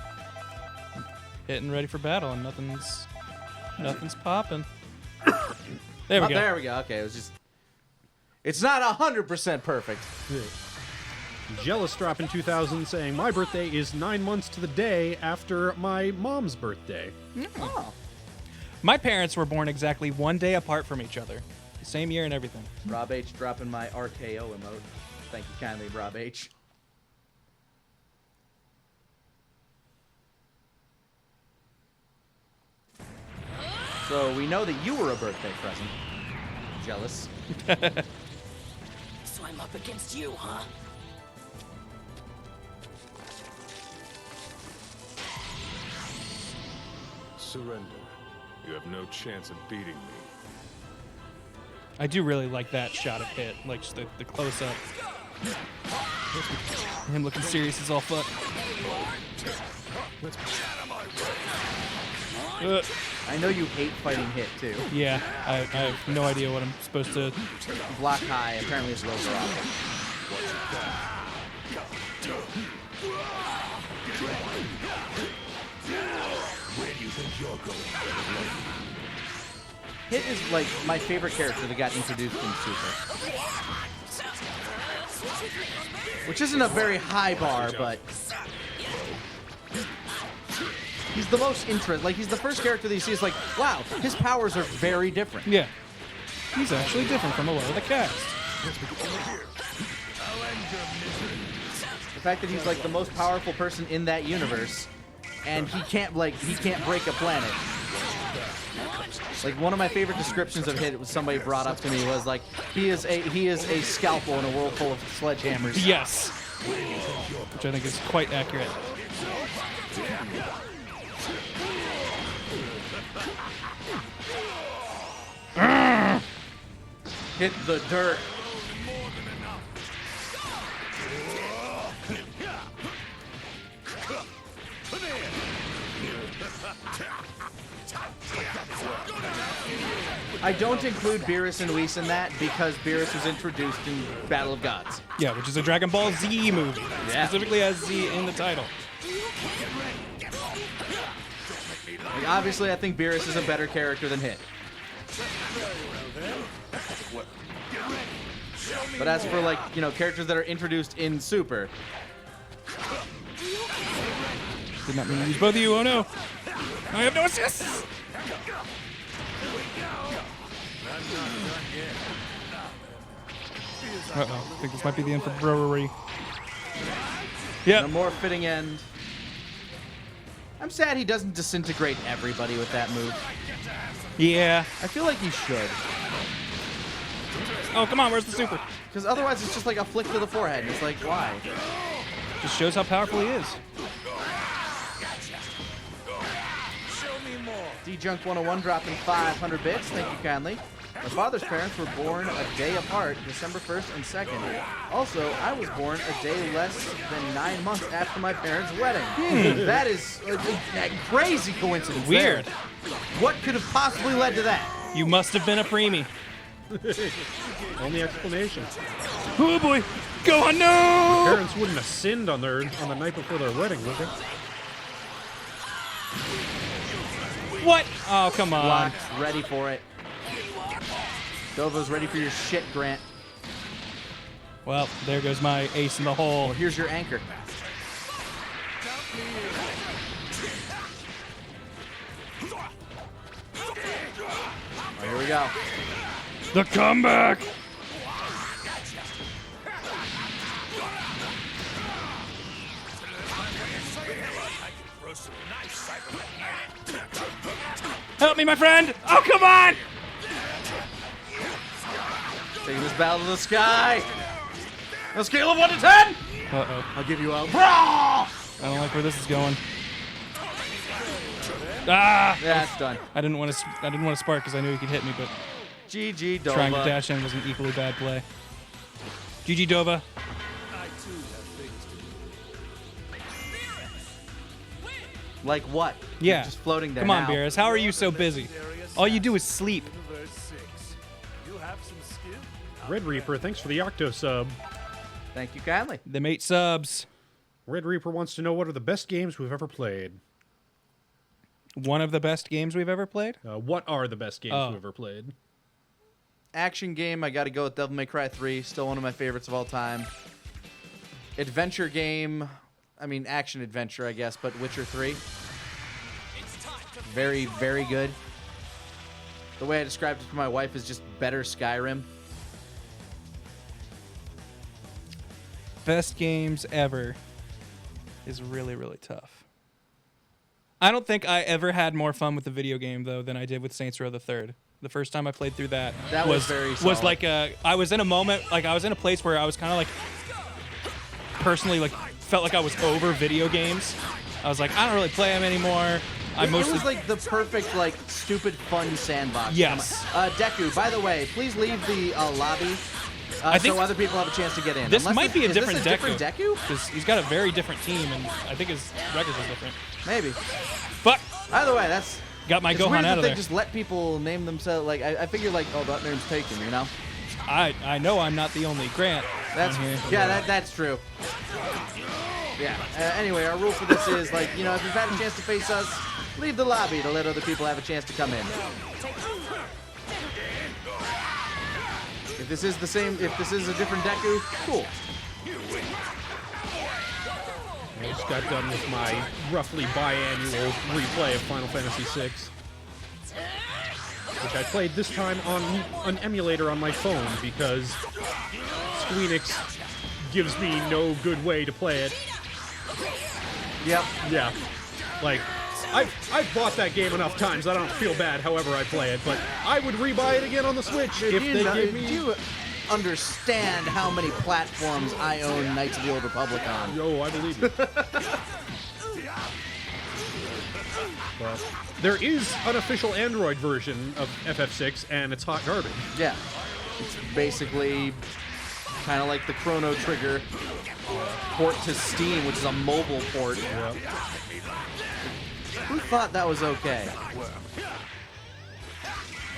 Hitting ready for battle, and nothing's popping. There we go. There we go. Okay, it was just. It's not 100% perfect. Jealous Drop in 2000 saying, my birthday is 9 months to the day after my mom's birthday. Oh. My parents were born exactly 1 day apart from each other. The same year and everything. Rob H dropping my RKO emote. Thank you kindly, Rob H. So we know that you were a birthday present. Jealous. So I'm up against you, huh? Surrender. You have no chance of beating me. I do really like that shot of Hit, like just the close up. Him looking serious as all fuck. I know you hate fighting Hit too. Yeah, I have no idea what I'm supposed to. Block high. Apparently it's low drop. Where do you think you're going? Hit is like my favorite character that got introduced in Super. Which isn't a very high bar, but he's the most interesting. Like, he's the first character that you see is like, wow, his powers are very different. Yeah. He's actually different from a lot of the cast. The fact that he's like the most powerful person in that universe, and he can't break a planet. Like, one of my favorite descriptions of Hit, somebody brought up to me, was like, he is a scalpel in a world full of sledgehammers. Yes. Which I think is quite accurate. Hit the dirt. I don't include Beerus and Whis in that because Beerus was introduced in Battle of Gods. Yeah, which is a Dragon Ball Z movie. Yeah. Specifically has Z in the title. Like, obviously, I think Beerus is a better character than Hit. But as for, like, you know, characters that are introduced in Super. Did not mean to use both of you, oh no. I have no assists. Uh-oh, I think this might be the end for Brewery. Yeah. A more fitting end. I'm sad he doesn't disintegrate everybody with that move. Yeah. I feel like he should. Oh, come on, where's the super? Because otherwise it's just like a flick to the forehead. It's like, why? Just shows how powerful he is. D-Junk 101 dropping 500 bits. Thank you kindly. My father's parents were born a day apart, December 1st and 2nd. Also, I was born a day less than 9 months after my parents' wedding. That is a crazy coincidence. Weird. There. What could have possibly led to that? You must have been a preemie. Only explanation. Oh boy! Go on, no! Parents wouldn't have sinned on the night before their wedding, would they? What? Oh, come on. Blocked, ready for it. Dova's ready for your shit, Grant. Well, there goes my ace in the hole. Well, here's your anchor. Oh, here we go. The comeback! Help me, my friend! Oh, come on! Taking this battle to the sky. On a scale of 1 to 10, Uh-oh. I'll give you a brawl. I don't like where this is going. Ah! That's done. I didn't want to spark because I knew he could hit me, but GG Dova. trying to dash in was an equally bad play. GG Dova. Like what? Yeah. You're just floating there Come on, now. Beerus. How are you so busy? All you do is sleep. Red Reaper, thanks for the Octo sub. Thank you kindly. The mate subs. Red Reaper wants to know what are the best games we've ever played. One of the best games we've ever played? What are the best games we've ever played? Action game, I got to go with Devil May Cry 3. Still one of my favorites of all time. Adventure game, I mean action adventure, I guess, but Witcher 3. Very, very good. The way I described it to my wife is just better Skyrim. Best games ever is really, really tough. I don't think I ever had more fun with the video game, though, than I did with Saints Row the Third. The first time I played through that, was very solid. was like I was in a moment, like I was in a place where I was kind of like personally like felt like I was over video games. I was like, I don't really play them anymore. It was like the perfect, like, stupid, fun sandbox. Yes. Deku, by the way, please leave the lobby I think so other people have a chance to get in. This might be a different Deku. Different Deku? Because he's got a very different team, and I think his records are different. Maybe. But either way, that's got my it's Gohan weird out that of they there. just let people name themselves. Like I figure, like, oh, that name's taken, you know. I know I'm not the only Grant. That's on here. yeah, that's true. Yeah. Anyway, our rule for this is, like, you know, if you've had a chance to face us, leave the lobby to let other people have a chance to come in. If this is the same, if this is a different Deku, cool. I just got done with my roughly biannual replay of Final Fantasy VI, which I played this time on an emulator on my phone because Squeenix gives me no good way to play it. Yep. Yeah. Like, I've bought that game enough times that I don't feel bad however I play it, but I would rebuy it again on the Switch if they gave me... Do you understand how many platforms I own Knights of the Old Republic on? Yo, I believe you. Well, there is an official Android version of FF6, and it's hot garbage. Yeah. It's basically kind of like the Chrono Trigger port to Steam, which is a mobile port. Yep. Who thought that was okay?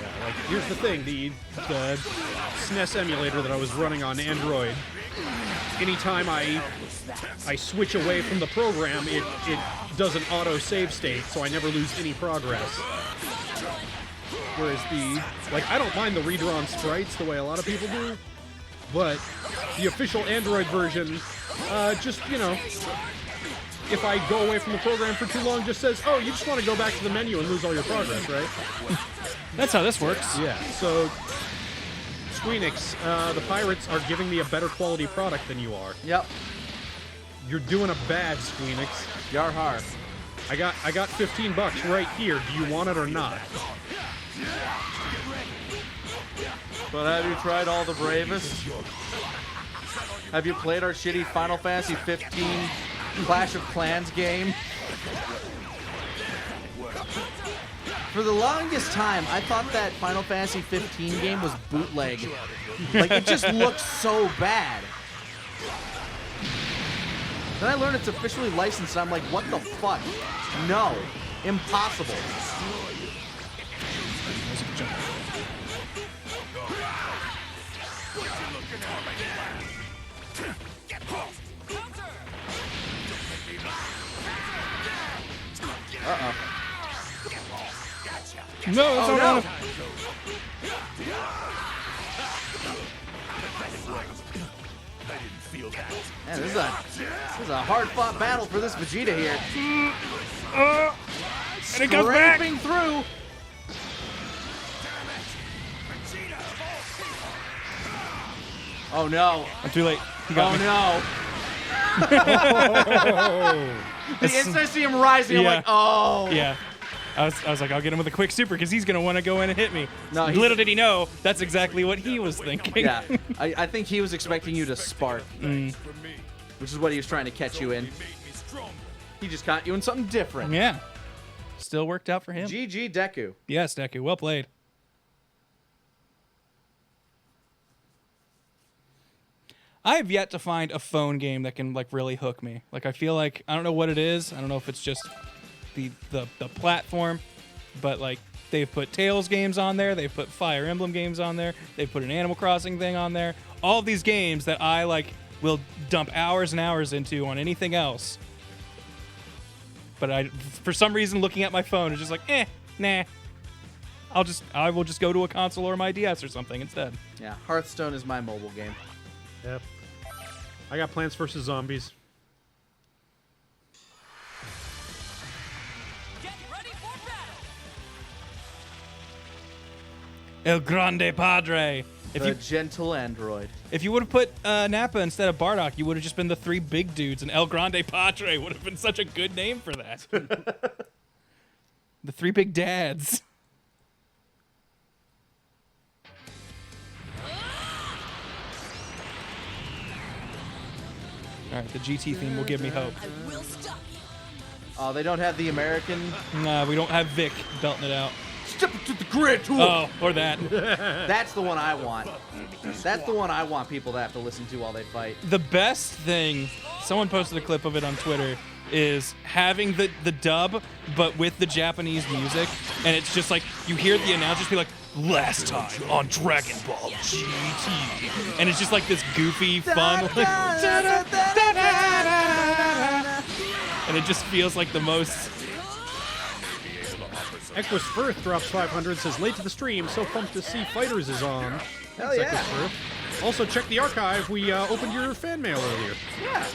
Yeah, like, here's the thing, the SNES emulator that I was running on Android, anytime I switch away from the program, it does an auto save state, so I never lose any progress. Whereas I don't mind the redrawn sprites the way a lot of people do, but the official Android version, just, you know, if I go away from the program for too long, just says, oh, you just want to go back to the menu and lose all your progress, right? That's how this works. Yeah, so Squeenix, the pirates are giving me a better quality product than you are. Yep. You're doing a bad, Squeenix. Yarhar. I got $15 right here. Do you want it or not? But have you tried all the bravest? Have you played our shitty Final Fantasy 15 Clash of Clans game? For the longest time, I thought that Final Fantasy 15 game was bootleg. Like, it just looked so bad. Then I learned it's officially licensed, and I'm like, what the fuck? No. Impossible. Uh-oh. No, that's Oh, not no. Man, this is a hard-fought battle for this Vegeta here. And it comes back. Scraping through. Oh no. I'm too late. He got Oh me. no. The instant I see him rising, I'm Yeah. like, oh. Yeah. I was like, I'll get him with a quick super because he's going to want to go in and hit me. No, he's- Little did he know, that's exactly what he was thinking. Yeah. I think he was expecting you to spark, which is what he was trying to catch you in. He just caught you in something different. Yeah. still worked out for him. GG Deku. Yes, Deku. Well played. I have yet to find a phone game that can like really hook me. Like I feel like I don't know what it is. I don't know if it's just the platform, but like they've put Tales games on there, they've put Fire Emblem games on there, they've put an Animal Crossing thing on there. All of these games that I like will dump hours and hours into on anything else. But for some reason, looking at my phone is just like, nah. I will just go to a console or my DS or something instead. Yeah, Hearthstone is my mobile game. Yep. I got Plants vs. Zombies. Get ready for battle. El Grande Padre. The gentle android. If you would have put Nappa instead of Bardock, you would have just been the three big dudes, and El Grande Padre would have been such a good name for that. The three big dads. All right, the GT theme will give me hope. I will stop you. Oh, they don't have the American. Nah, we don't have Vic belting it out. Step to the grid. Oh, or that. That's the one I want. That's the one I want people to have to listen to while they fight. The best thing, someone posted a clip of it on Twitter, is having the dub, but with the Japanese music, and it's just like, you hear the announcers be like, last time on Dragon Ball GT, and it's just like this goofy, fun, and it just feels like the most... Equus Firth drops 500, says late to the stream, so pumped to see FighterZ is on. Hell yeah. Equus Firth. Also, check the archive. We opened your fan mail earlier. Yeah.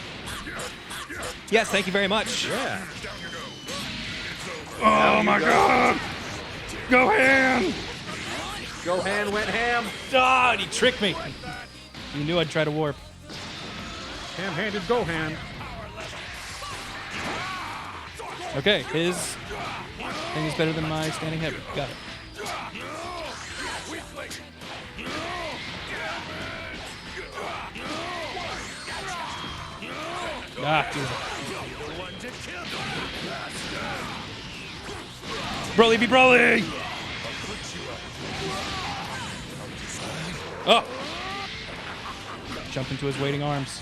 Yes, thank you very much. Yeah. Oh my god! Gohan! Gohan went ham. Ah, he tricked me. You knew I'd try to warp. Ham-handed Gohan. Okay, his thing is better than my standing heavy. Got it. Ah, dude. Broly be Broly! Oh! Jump into his waiting arms.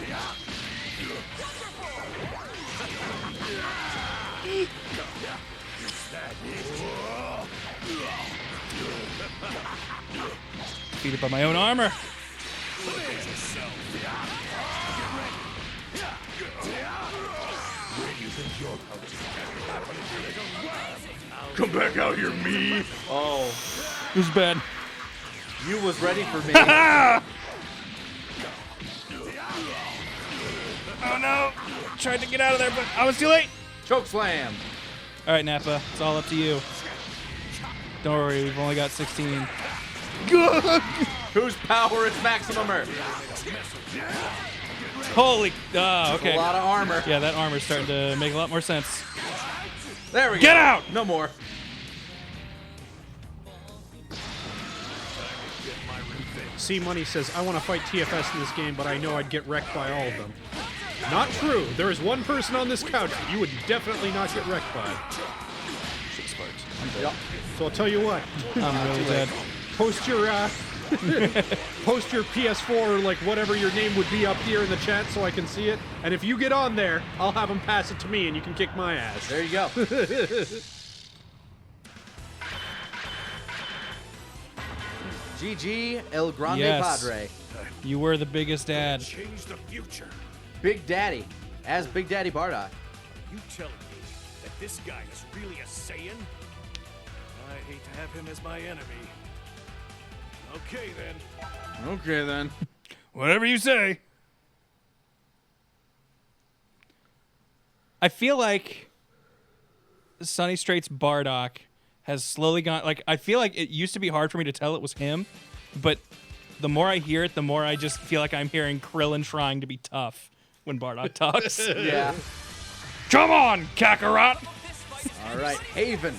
Defeated by my own armor. Come back out here, me. Oh. Who's bad? You was ready for me. Oh no! Tried to get out of there, but I was too late. Choke slam. All right, Nappa, it's all up to you. Don't worry, we've only got 16. Whose power is maximum Earth? Holy, okay. A lot of armor. Yeah, that armor's starting to make a lot more sense. There we go. Get out! No more. C Money says, I want to fight TFS in this game, but I know I'd get wrecked by all of them. Not true. There is one person on this couch that you would definitely not get wrecked by. Yep. So I'll tell you what. I'm really dead. Post your post your PS4 or like whatever your name would be up here in the chat so I can see it. And if you get on there, I'll have them pass it to me and you can kick my ass. There you go. GG El Grande Padre. You were the biggest dad. Change the future. Big Daddy. As Big Daddy Bardock. You telling me that this guy is really a Saiyan? I hate to have him as my enemy. Okay then. Okay then. Whatever you say. I feel like Sunny Straight's Bardock has slowly gone, like, I feel like it used to be hard for me to tell it was him, but the more I hear it, the more I just feel like I'm hearing Krillin trying to be tough when Bardock talks. Yeah. Come on, Kakarot! All right, Haven.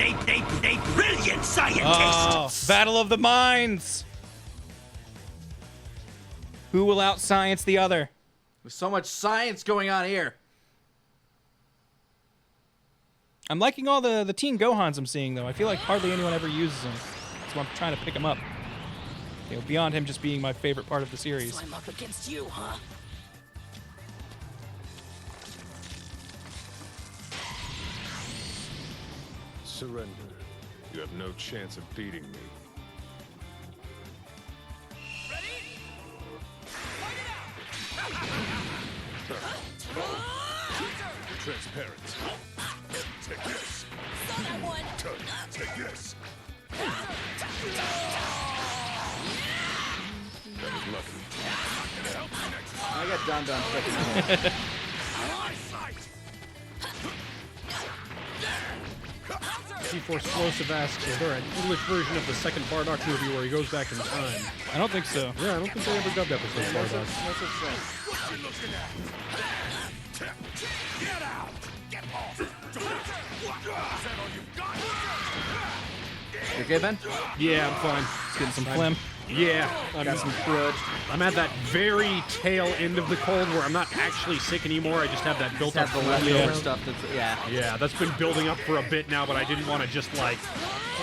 A brilliant scientist. Oh, Battle of the Minds! Who will out-science the other? There's so much science going on here. I'm liking all the Teen Gohans I'm seeing, though. I feel like hardly anyone ever uses them. So I'm trying to pick them up. You know, beyond him just being my favorite part of the series. So I'm up against you, huh? Surrender. You have no chance of beating me. Transparent. Take this. Take this. That was lucky. I got Don second. C4 Explosive asks, is there an English version of the second Bardock movie where he goes back in time? I don't think so. Yeah, I don't think they ever dubbed episode Bardock. Get out! Get off! You okay, Ben? Yeah, I'm fine. Let's get some phlegm. Yeah, Got some crud. I'm at that very tail end of the cold where I'm not actually sick anymore. I just have that built up Have the flu. leftover stuff that's, yeah. Yeah, that's been building up for a bit now, but I didn't want to just like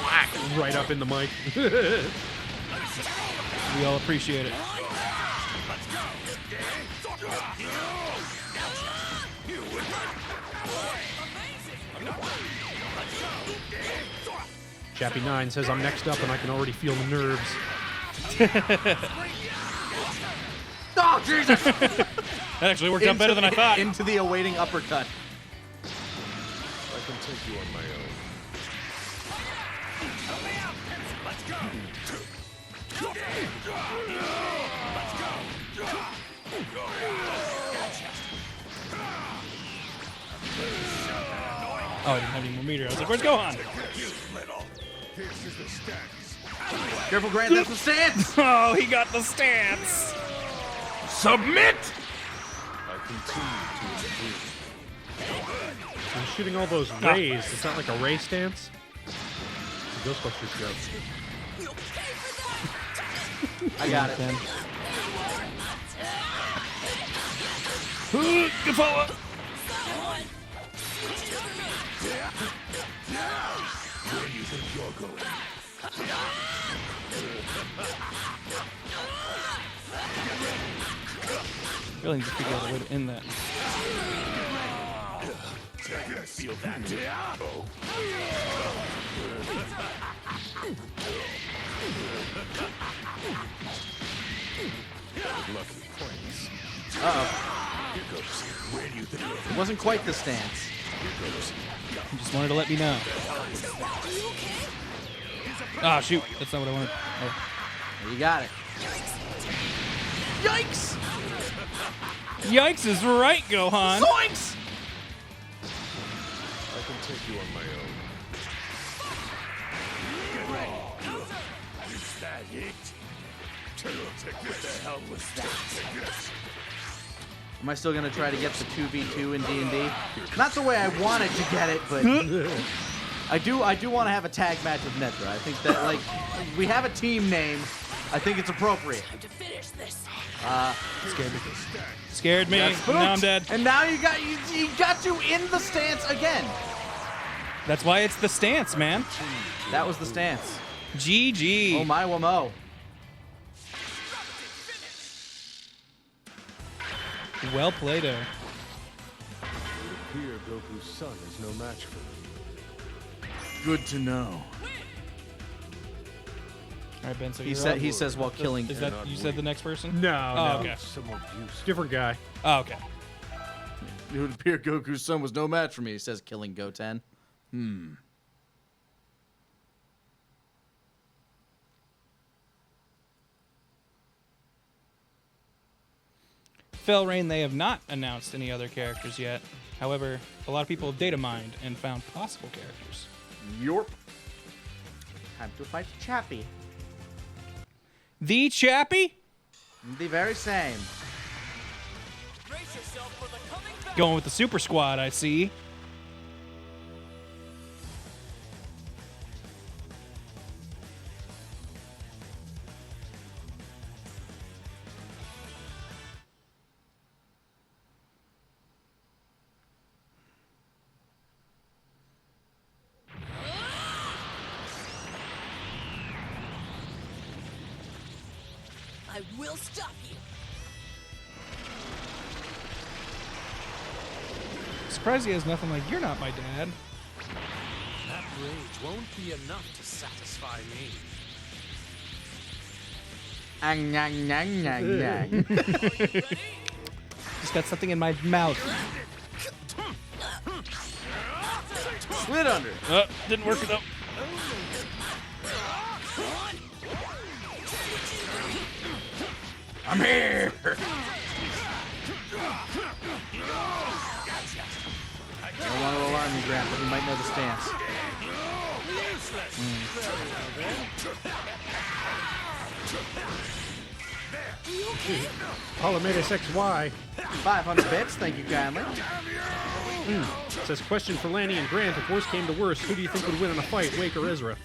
whack right up in the mic. We all appreciate it. Chappie9 says I'm next up and I can already feel the nerves. Oh, Jesus! That actually worked out better than I thought. Into the awaiting uppercut. I can take you on my own. Oh, I didn't have any more meter. I was like, where's Gohan? Careful, Grant, that's the stance! Oh, he got the stance. Submit! I continue to improve. I'm shooting all those rays. It's not like a ray stance. It's a Ghostbusters joke. I got it. Ben. Good follow-up. Where do you think you're going? Really need to figure out a way to end that. Feel that? Oh. Lucky points. Uh-oh. Here goes. Where do you think you're It wasn't quite the stance. Here goes. You just wanted to let me know. Ah, shoot. That's not what I wanted. Oh. You got it. Yikes! Yikes is right, Gohan. Zoinks! I can take you on my own. Is that it? What the hell was that? Take this. Am I still gonna try to get the 2v2 in D&D? Not the way I wanted to get it, but I do want to have a tag match with Netra. I think that, like, we have a team name. I think it's appropriate. To finish this. Scared me. Scared me. That's Now I'm spooked. dead. And now he got you in the stance again. That's why it's the stance, man. That was the stance. GG. Oh my wamo. Well played, It would appear Goku's son is no match for me. Good to know. All right, Ben. So He you're said up. he says while killing. Is that you said the next person? No, Oh, no. okay. Some abuse. Different guy. Oh, okay. It would appear Goku's son was no match for me. He says killing Goten. Felrain, they have not announced any other characters yet. However, a lot of people have data mined and found possible characters. Yorp. Time to fight Chappie. The Chappie? The very same. Brace yourself for the coming battle. Going with the Super Squad, I see. I will stop you. Surprised he has nothing like, you're not my dad. That rage won't be enough to satisfy me. Just got something in my mouth. Slid under. Didn't work enough. I'm here. I don't want to alarm you, Grant, but you might know the stance. Polymatus XY 500 bits, thank you kindly. says, question for Lanny and Grant. If worse came to worse, who do you think would win in a fight, Wake or Ezra?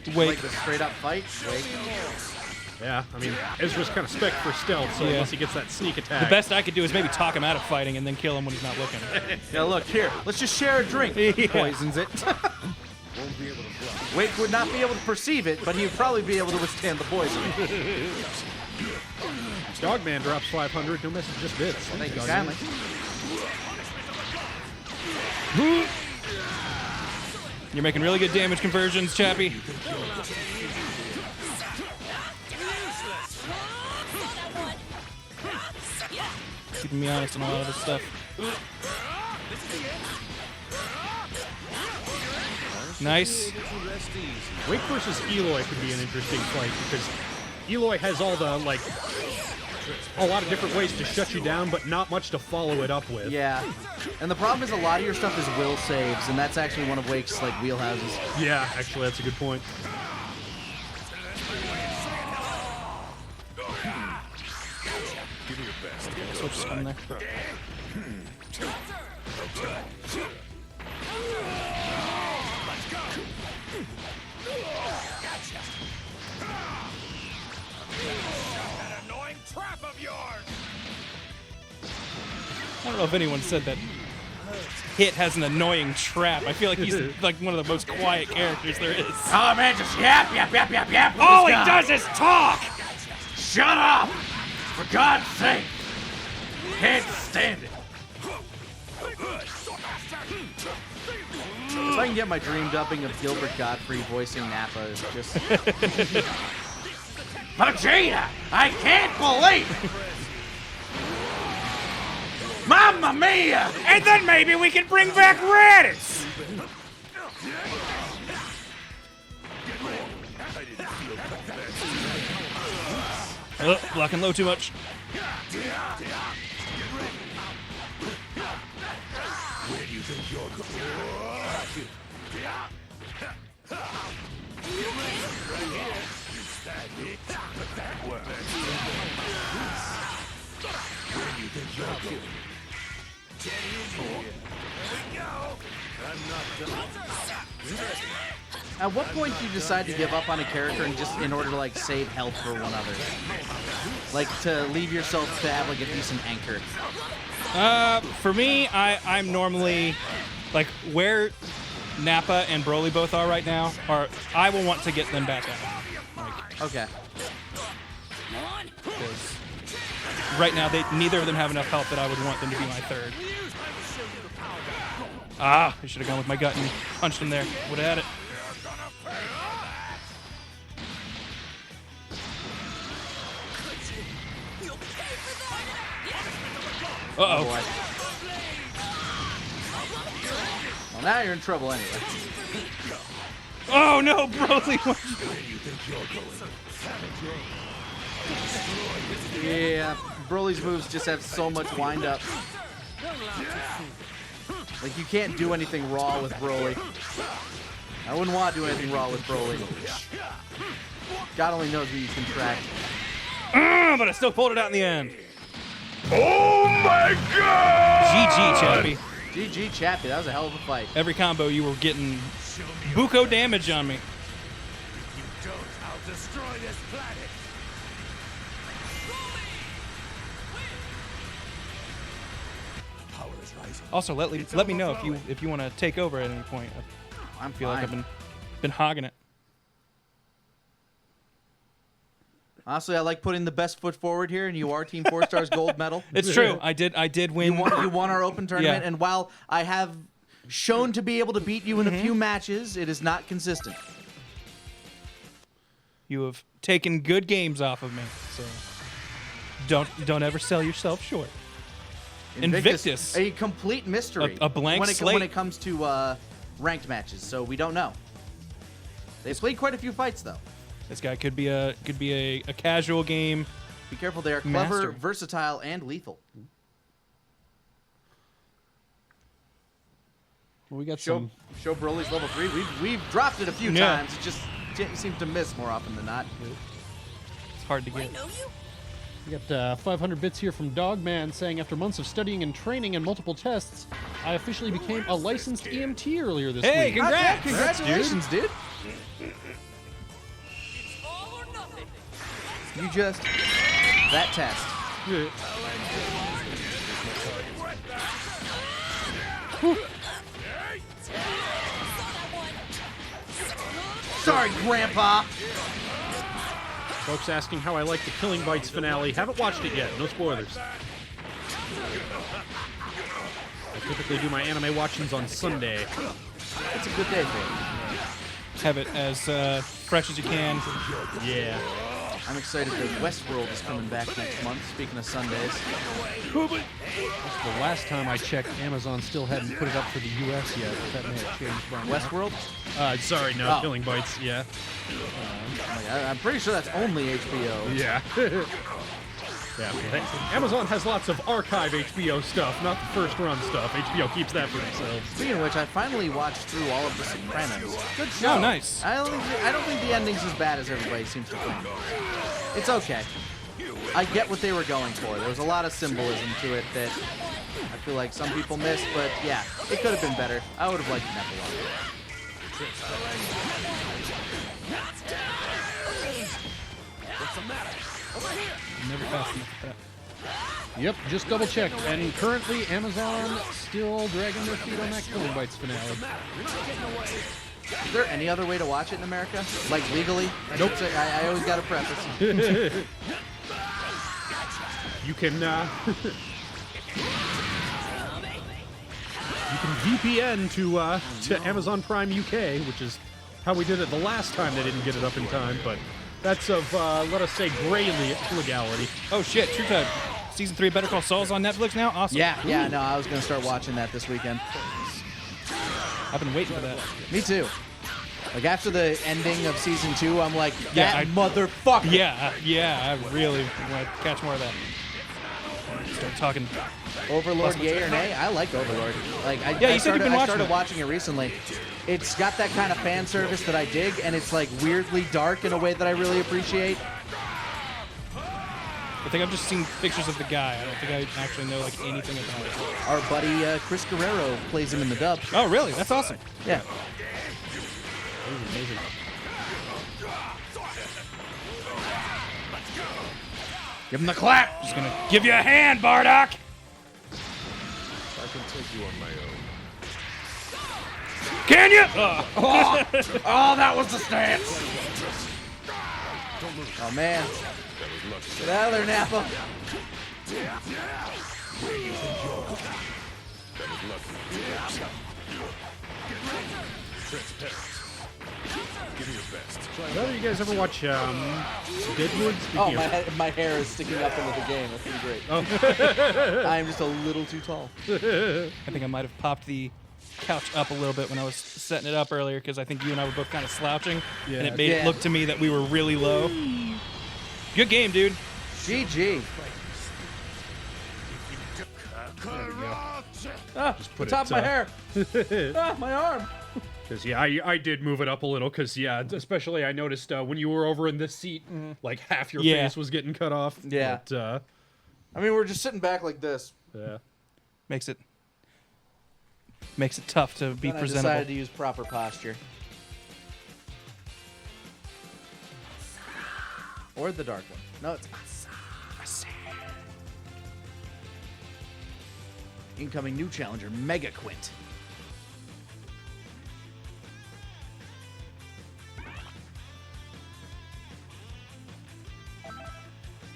Wake. Like the straight up fight? Wake. Yeah, I mean, Ezra's kind of spec for stealth, so unless he gets that sneak attack. The best I could do is maybe talk him out of fighting and then kill him when he's not looking. Yeah, look, here, let's just share a drink. Poisons it. Wake would not be able to perceive it, but he would probably be able to withstand the poison. Dogman drops 500. No message, just bits. Thank you kindly. You're making really good damage conversions, Chappie. Keeping me honest on a lot of this stuff. Nice. Wake versus Eloy could be an interesting fight because Eloy has all the, like, a lot of different ways to shut you down, but not much to follow it up with. Yeah. And the problem is a lot of your stuff is will saves, and that's actually one of Wake's, like, wheelhouses. Yeah, actually, that's a good point. Give me your best. Switch is coming there. That annoying trap of yours. I don't know if anyone said that Hit has an annoying trap. I feel like he's like one of the most quiet characters there is. Oh man, just yap. All he does is talk! Shut up! For God's sake! Can't stand it. If I can get my dream dubbing of Gilbert Gottfried voicing Nappa, is just... Vegeta! I can't believe it! Mamma mia! And then maybe we can bring back Raditz! Blocking low too much. Where do you think you're going? Where do you think you're going? At what point do you decide to give up on a character and just in order to like save health for one other? Like to leave yourself to have like a decent anchor? For me, I'm normally like where Nappa and Broly both are right now, or I will want to get them back out. Like, okay. Because right now, neither of them have enough health that I would want them to be my third. Ah, I should have gone with my gut and punched him there. Would have had it. Uh-oh. Boy. Well, now you're in trouble anyway. Oh no, Broly! Yeah, Broly's moves just have so much wind up. Like you can't do anything raw with Broly. I wouldn't want to do anything raw with Broly. God only knows what you can track. But I still pulled it out in the end. Oh my God! GG, Chappie. GG, Chappie. That was a hell of a fight. Every combo, you were getting buco damage on me. You don't, I'll destroy this planet. Power is rising. Also, let me know if you want to take over at any point. I feel like I've been hogging it. Honestly, I like putting the best foot forward here, and you are Team 4 Star's gold medal. It's true. I did win. You won our open tournament, Yeah. and while I have shown to be able to beat you in a few matches, it is not consistent. You have taken good games off of me, so don't ever sell yourself short. Invictus. A complete mystery. A blank when slate. when it comes to ranked matches, so we don't know. They've played quite a few fights, though. This guy could be a casual game. Be careful, they are clever, Master. versatile, and lethal. Well, we got Show Broly's level 3. We've dropped it a few times. It just seems to miss more often than not. It's hard to get. We got 500 bits here from Dogman saying, after months of studying and training and multiple tests, I officially became a licensed EMT earlier this Hey, week. congrats! Congratulations, dude. You just... that test. Sorry, Grandpa. Folks asking how I like the Killing Bites finale. Haven't watched it yet. No spoilers. I typically do my anime watchings on Sunday. That's a good day for you. Have it as fresh as you can. Yeah. I'm excited that Westworld is coming back next month, speaking of Sundays. The last time I checked, Amazon still hadn't put it up for the U.S. yet. That may have changed by now. Westworld? Sorry, no. Oh. Killing Bites, yeah. I'm pretty sure that's only HBO. Yeah. Yeah. Amazon has lots of archive HBO stuff, not the first run stuff. HBO keeps that for themselves. Speaking of which, I finally watched through all of The Sopranos. Good show. Oh, nice. I don't think the ending's as bad as everybody seems to think. It's okay. I get what they were going for. There was a lot of symbolism to it that I feel like some people missed, but yeah, it could have been better. I would have liked an epilogue. What's the matter? Over here! Never fast enough with that. Yep, just double checked. And currently, Amazon still dragging their feet on that Killing Bites finale. Is there any other way to watch it in America? Like legally? Nope. I always got to preface. You can, you can VPN to Amazon Prime UK, which is how we did it the last time they didn't get it up in time, but that's of, let us say, gray legality. Oh shit! True Time. Season 3 of Better Call Saul's on Netflix now. Awesome. Yeah. No, I was gonna start watching that this weekend. I've been waiting for that. Me too. Like after the ending of season 2, I'm like, Yeah, that motherfucker. Yeah. I really want to catch more of that. Start talking. Overlord, yay or nay? I like Overlord. Like, Yeah, you said you've been I watching started it. watching it recently. It's got that kind of fan service that I dig, and it's like weirdly dark in a way that I really appreciate. I think I've just seen pictures of the guy. I don't think I actually know like anything about it. Our buddy Chris Guerrero plays him in the dub. Oh, really? That's awesome. Yeah. Amazing. Give him the clap. Just gonna give you a hand, Bardock. I can take you on my own. Can you? Oh, that was the stance. Oh man. Get out of there, Nappa. Give me your best. Well, you guys ever watch Deadwood? Oh, Speaking of- my hair is sticking up into the game. That's pretty great. Oh. I am just a little too tall. I think I might have popped the couch up a little bit when I was setting it up earlier because I think you and I were both kind of slouching, and it made it look to me that we were really low. Good game, dude. GG. Ah, Just put the top it, of my hair. Ah, my arm. Because, yeah, I did move it up a little, because, yeah, especially I noticed when you were over in this seat, like, half your face was getting cut off. Yeah. But, I mean, we're just sitting back like this. yeah. Makes it tough to be Then I presentable. decided to use proper posture. Or the dark one. No, it's incoming new challenger, Mega Quint.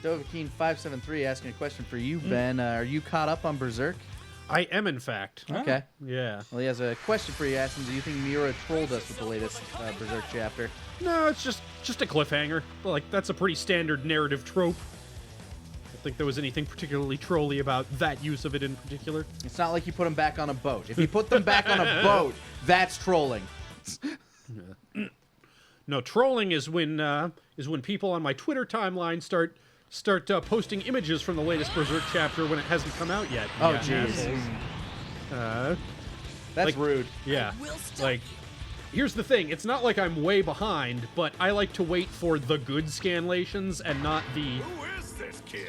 Dovahkeen573 asking a question for you, Ben. Are you caught up on Berserk? I am, in fact. Okay. Yeah. Well, he has a question for you, asking, do you think Miura trolled us with the latest Berserk chapter? No, it's just a cliffhanger. Like, that's a pretty standard narrative trope. I don't think there was anything particularly trolly about that use of it in particular. It's not like you put them back on a boat. If you put them back on a boat, that's trolling. No, trolling is when people on my Twitter timeline start posting images from the latest Berserk chapter when it hasn't come out yet. Oh, Yeah, jeez. That's like, rude. Yeah. Like, here's the thing. It's not like I'm way behind, but I like to wait for the good scanlations and not the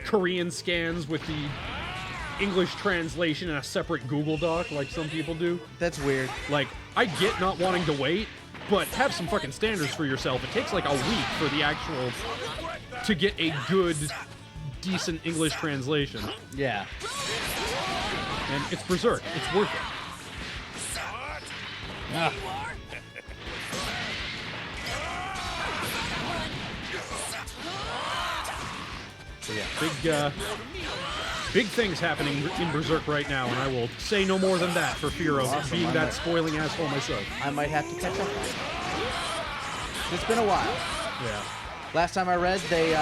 Korean scans with the English translation in a separate Google Doc like some people do. That's weird. Like, I get not wanting to wait, but have some fucking standards for yourself. It takes like a week for the actual... to get a good, decent English translation. Yeah. And it's Berserk. It's worth it. Ah. So yeah, big things happening in Berserk right now, and I will say no more than that for fear of being that spoiling asshole myself. I might have to catch up. It's been a while. Yeah. Last time I read, they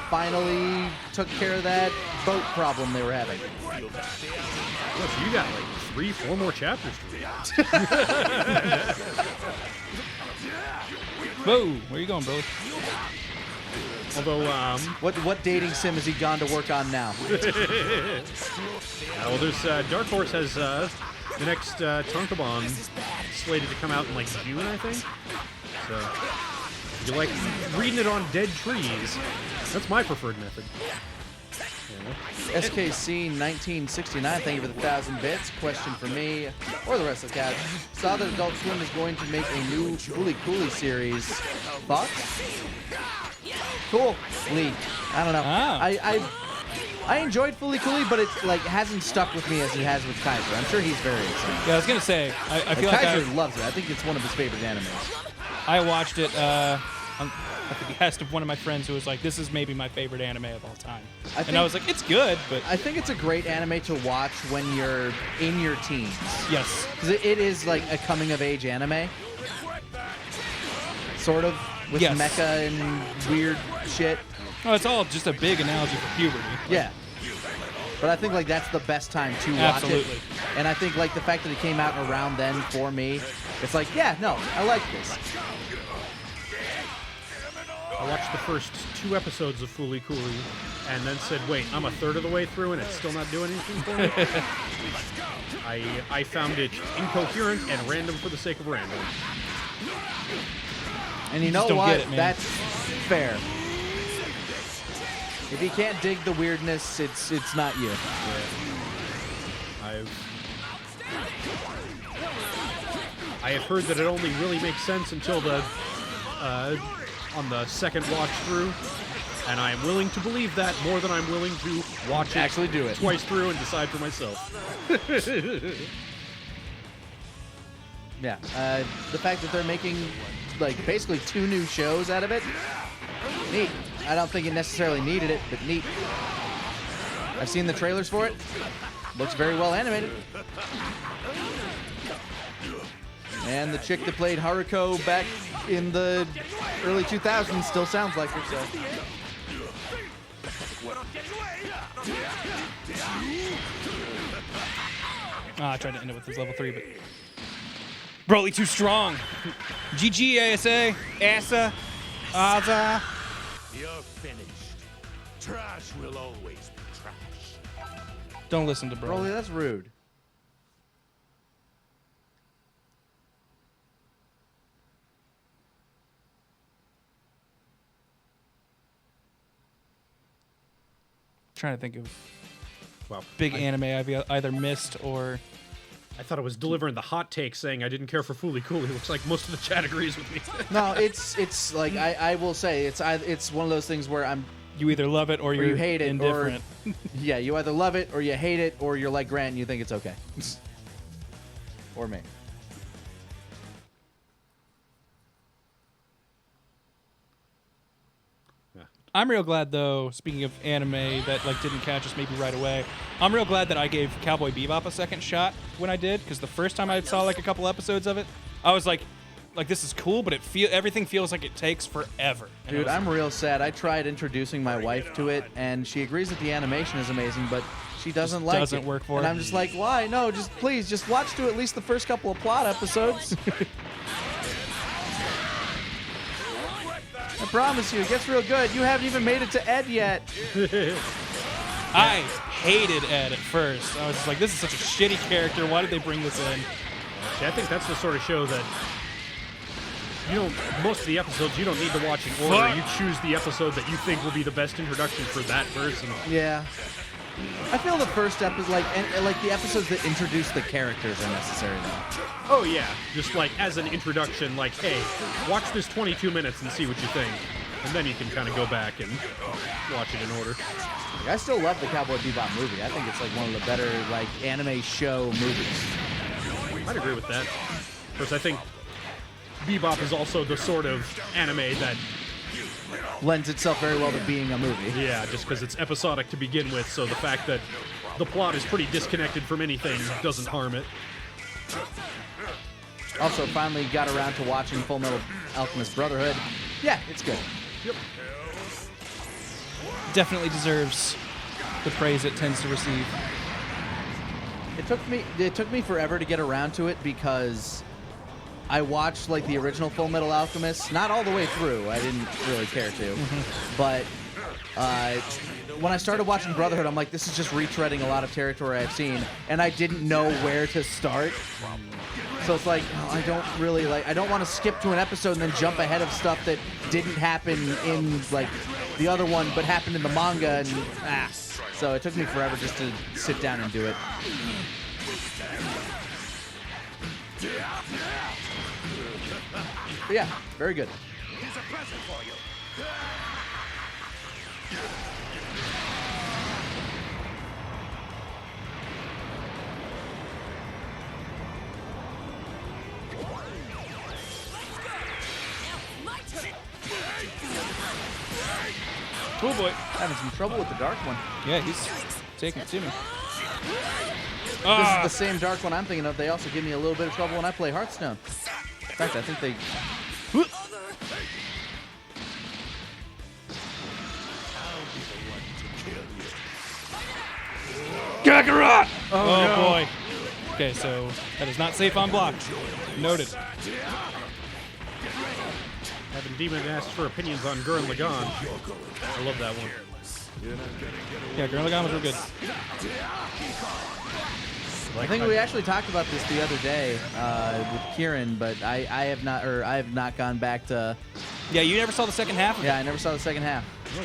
finally took care of that boat problem they were having. Well, so you got like 3-4 more chapters to read. Whoa, where you going, bro? Although, what dating sim has he gone to work on now? well, there's Dark Horse has the next Tonkabon slated to come out in like June, I think. So, if you like reading it on dead trees, that's my preferred method. SKC 1969, thank you for the 1,000 bits. Question for me, or the rest of the cast. Saw that Adult Swim is going to make a new Fooly Cooley series. Thoughts? Cool. Lee. I don't know. I enjoyed Fooly Cooley, but it like hasn't stuck with me as it has with Kaiser. I'm sure he's very excited. Yeah, I was gonna say, I feel like Kaiser loves it. I think it's one of his favorite animes. I watched it at the behest of one of my friends who was like, "This is maybe my favorite anime of all time," and I was like, "It's good," but I think it's a great anime to watch when you're in your teens. Yes, because it is like a coming-of-age anime, sort of with mecha and weird shit. Oh, it's all just a big analogy for puberty. Yeah. But I think like that's the best time to watch it. And I think like the fact that it came out around then for me, it's like, yeah, no, I like this. I watched the first 2 episodes of Fooly Cooley and then said, wait, I'm a third of the way through and it's still not doing anything for me? I found it incoherent and random for the sake of random. And you know what? That's fair. If you can't dig the weirdness, it's not you. Yeah. I have heard that it only really makes sense until the on the second watch through, and I am willing to believe that more than I'm willing to watch it actually do it twice through and decide for myself. Yeah, the fact that they're making like basically 2 new shows out of it, neat. I don't think it necessarily needed it, but neat. I've seen the trailers for it. Looks very well animated. And the chick that played Haruko back in the early 2000s still sounds like her, so. I tried to end it with his level 3, but Broly too strong. GG, ASA, ASA, ASA. You're finished. Trash will always be trash. Don't listen to Broly. Broly, that's rude. Trying to think of big anime I've either missed or... I thought I was delivering the hot take saying I didn't care for Fooly Cooley. Looks like most of the chat agrees with me. No, it's like I will say it's one of those things where you either love it or you hate it, indifferent. Or, yeah, you either love it or you hate it, or you're like Grant and you think it's okay. Or me. I'm real glad though. Speaking of anime that like didn't catch us maybe right away, I'm real glad that I gave Cowboy Bebop a second shot when I did, because the first time I saw like a couple episodes of it, I was like this is cool, but everything feels like it takes forever. And Dude, I'm real sad. I tried introducing my wife to it, and she agrees that the animation is amazing, but she doesn't like it. Doesn't work for and her. I'm just like, why? No, just please, just watch to at least the first couple of plot episodes. I promise you, it gets real good. You haven't even made it to Ed yet. I hated Ed at first. I was just like, this is such a shitty character. Why did they bring this in? See, I think that's the sort of show that most of the episodes you don't need to watch in order. You choose the episode that you think will be the best introduction for that person. Yeah. I feel the first episode, like the episodes that introduce the characters are necessary though. Oh yeah, just like as an introduction, like, hey, watch this 22 minutes and see what you think. And then you can kind of go back and watch it in order. Like, I still love the Cowboy Bebop movie. I think it's like one of the better like anime show movies. I'd agree with that. Of course, I think Bebop is also the sort of anime that lends itself very well to being a movie. Yeah, just because it's episodic to begin with, so the fact that the plot is pretty disconnected from anything doesn't harm it. Also, finally got around to watching Full Metal Alchemist Brotherhood. Yeah, it's good. Yep. Definitely deserves the praise it tends to receive. It took me forever to get around to it because I watched like the original Full Metal Alchemist, not all the way through. I didn't really care to, but when I started watching Brotherhood, I'm like, this is just retreading a lot of territory I've seen, and I didn't know where to start. So it's like, I don't want to skip to an episode and then jump ahead of stuff that didn't happen in like the other one, but happened in the manga, and so it took me forever just to sit down and do it. But yeah, very good. Here's a present for you. Oh boy. Having some trouble with the dark one. Yeah, he's taking it to me. This is the same dark one I'm thinking of. They also give me a little bit of trouble when I play Hearthstone. In fact, I think they... Kakarot! Oh no. Boy. Okay, so that is not safe on block. Noted. Having Demon asked for opinions on Gurren Lagann. I love that one. Yeah, Gurren Lagann was real good. I think we actually talked about this the other day with Kieran, but I have not gone back to. Yeah, you never saw the second half of it? Yeah, I never saw the second half. Oh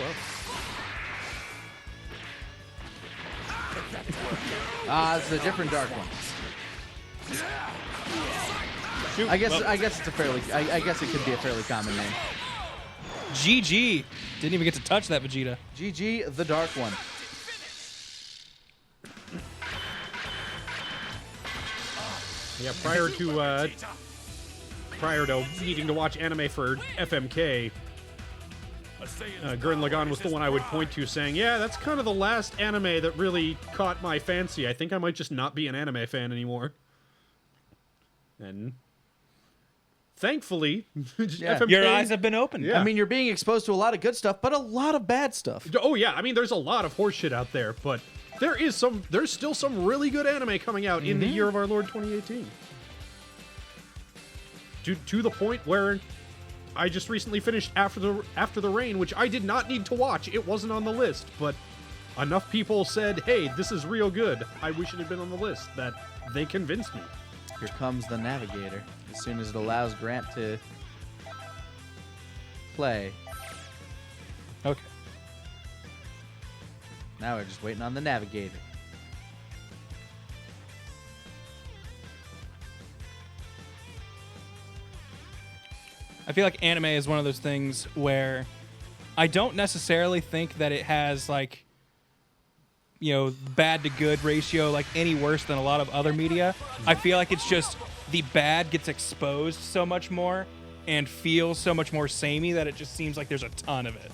well. It's a different dark one. Shoot. I guess it's a fairly. I guess it could be a fairly common name. GG. Didn't even get to touch that Vegeta. GG, the dark one. Yeah, prior to needing to watch anime for FMK, Gurren Lagann was the one I would point to saying, yeah, that's kind of the last anime that really caught my fancy. I think I might just not be an anime fan anymore. And thankfully, Yeah. FMK, Your eyes have been opened. Yeah. I mean, you're being exposed to a lot of good stuff, but a lot of bad stuff. Oh yeah, I mean, there's a lot of horseshit out there, but there's still some really good anime coming out in the year of our Lord 2018. To the point where I just recently finished After the Rain, which I did not need to watch. It wasn't on the list, but enough people said, hey, this is real good. I wish it had been on the list, that they convinced me. Here comes the navigator. As soon as it allows Grant to play. Okay. Now we're just waiting on the navigator. I feel like anime is one of those things where I don't necessarily think that it has like, you know, bad to good ratio like any worse than a lot of other media. I feel like it's just the bad gets exposed so much more and feels so much more samey that it just seems like there's a ton of it.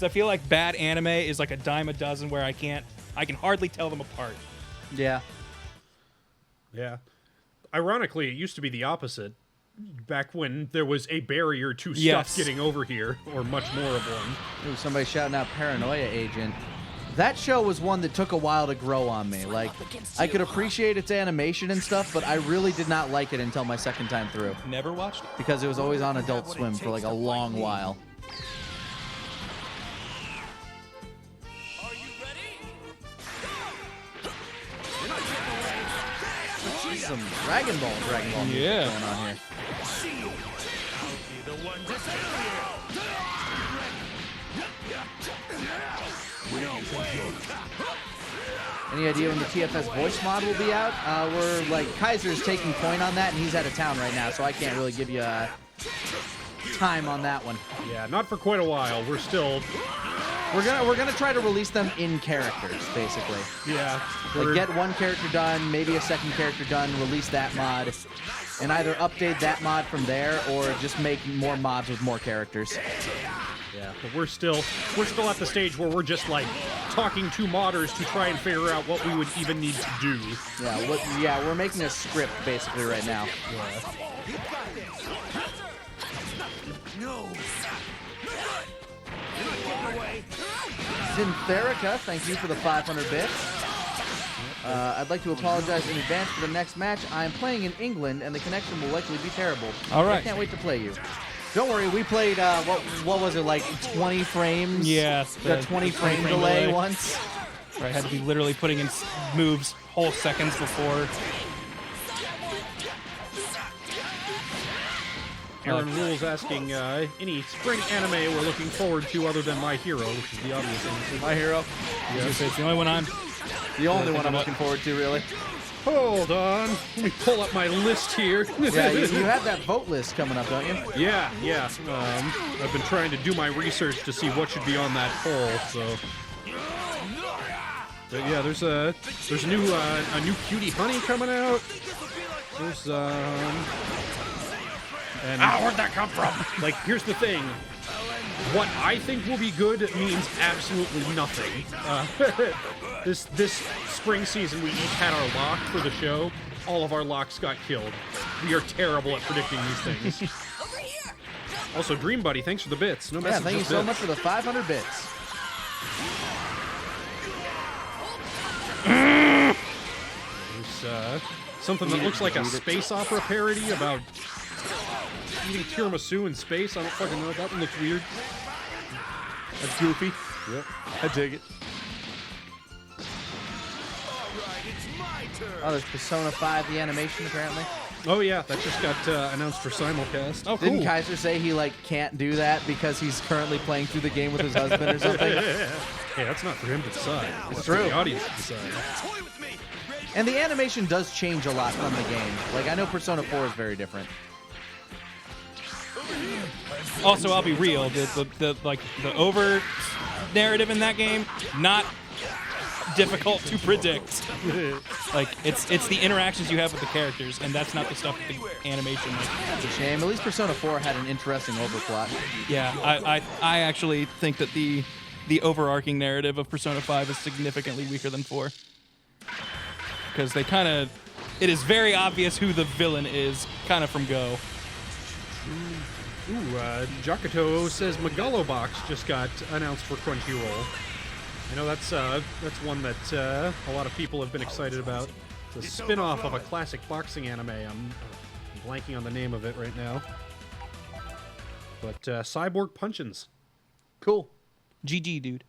because I feel like bad anime is like a dime a dozen where I can hardly tell them apart. Yeah. Yeah. Ironically, it used to be the opposite. Back when there was a barrier to stuff getting over here, or much more of one. Ooh, somebody shouting out Paranoia Agent. That show was one that took a while to grow on me. Like, I could appreciate its animation and stuff, but I really did not like it until my second time through. Never watched it. Because it was always on Adult Swim for like a long while. Are you ready? Some Dragon Ball music Yeah. going on here. The one to failure. Any idea when the TFS voice mod will be out? We're like, Kaiser's taking point on that, and he's out of town right now, so I can't really give you time on that one. Yeah, not for quite a while. We're still... We're gonna try to release them in characters, basically. Yeah. Like, get one character done, maybe a second character done, release that mod, and either update that mod from there or just make more mods with more characters. Yeah, but we're still at the stage where we're just like talking to modders to try and figure out what we would even need to do. Yeah, we're making a script basically right now. Syntherica, thank you for the 500 bits. I'd like to apologize in advance for the next match. I am playing in England, and the connection will likely be terrible. All right. I can't wait to play you. Don't worry, we played, what was it, like 20 frames? Yeah. The 20 frame delay once. Where I had to be literally putting in moves whole seconds before. Aaron Rule's asking any spring anime we're looking forward to other than My Hero, which is the obvious answer. My Hero. Yes. It's the only one I'm looking forward to, really. Hold on. Let me pull up my list here. Yeah, you have that vote list coming up, don't you? Yeah. I've been trying to do my research to see what should be on that poll, so... But yeah, there's a new Cutie Honey coming out. There's and where'd that come from? like, here's the thing. What I think will be good means absolutely nothing. This spring season, we each had our lock for the show. All of our locks got killed. We are terrible at predicting these things. Also, Dream Buddy, thanks for the bits. No message, thank you just so bits. much for the 500 bits. There's something that looks like a space opera parody about eating tiramisu in space. I don't fucking know. That one looks weird. That's goofy. Yep. I dig it. Oh, there's Persona 5, the animation, apparently. Oh, yeah. That just got announced for simulcast. Oh, cool. Didn't Kaiser say he, like, can't do that because he's currently playing through the game with his husband or something? Hey, that's not for him to decide. It's That's true. for the audience to decide. And the animation does change a lot from the game. Like, I know Persona 4 is very different. Also, I'll be real. The over narrative in that game, not difficult to predict. Like, it's the interactions you have with the characters, and that's not the stuff with the animation. Like, It's a shame. At least Persona 4 had an interesting overplot. yeah, I actually think that the overarching narrative of Persona 5 is significantly weaker than 4. Because they kind of... It is very obvious who the villain is, kind of from go. Ooh, Jakuto says Megalobox just got announced for Crunchyroll. I know that's one that a lot of people have been excited about. It's a spin-off of a classic boxing anime. I'm blanking on the name of it right now. But Cyborg Punchins. Cool. GG, dude.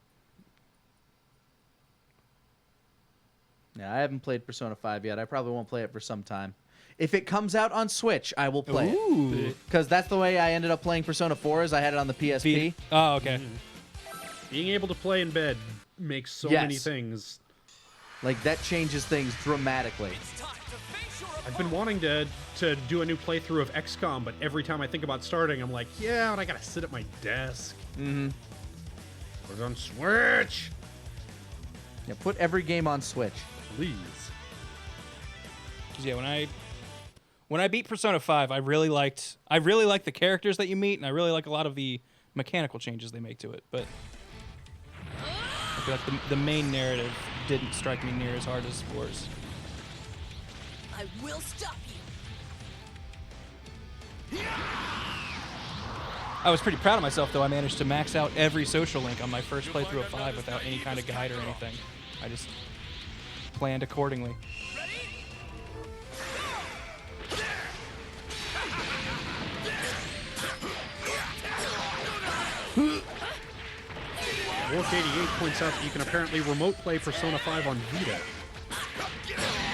Yeah, I haven't played Persona 5 yet. I probably won't play it for some time. If it comes out on Switch, I will play it. Because that's the way I ended up playing Persona 4, is I had it on the PSP. Oh, okay. Being able to play in bed makes so many things. Like, that changes things dramatically. I've been wanting to do a new playthrough of XCOM, but every time I think about starting, I'm like, yeah, but I gotta sit at my desk. Mm-hmm. Put it on Switch. Yeah, put every game on Switch. Please. 'Cause, yeah, when I beat Persona 5, I really liked the characters that you meet, and I really like a lot of the mechanical changes they make to it. But feel like the main narrative didn't strike me near as hard as 4's. I will stop you. I was pretty proud of myself, though. I managed to max out every social link on my first playthrough of 5 without any kind of guide or anything. I just planned accordingly. Wolf88 points out that you can apparently remote play Persona 5 on Vita.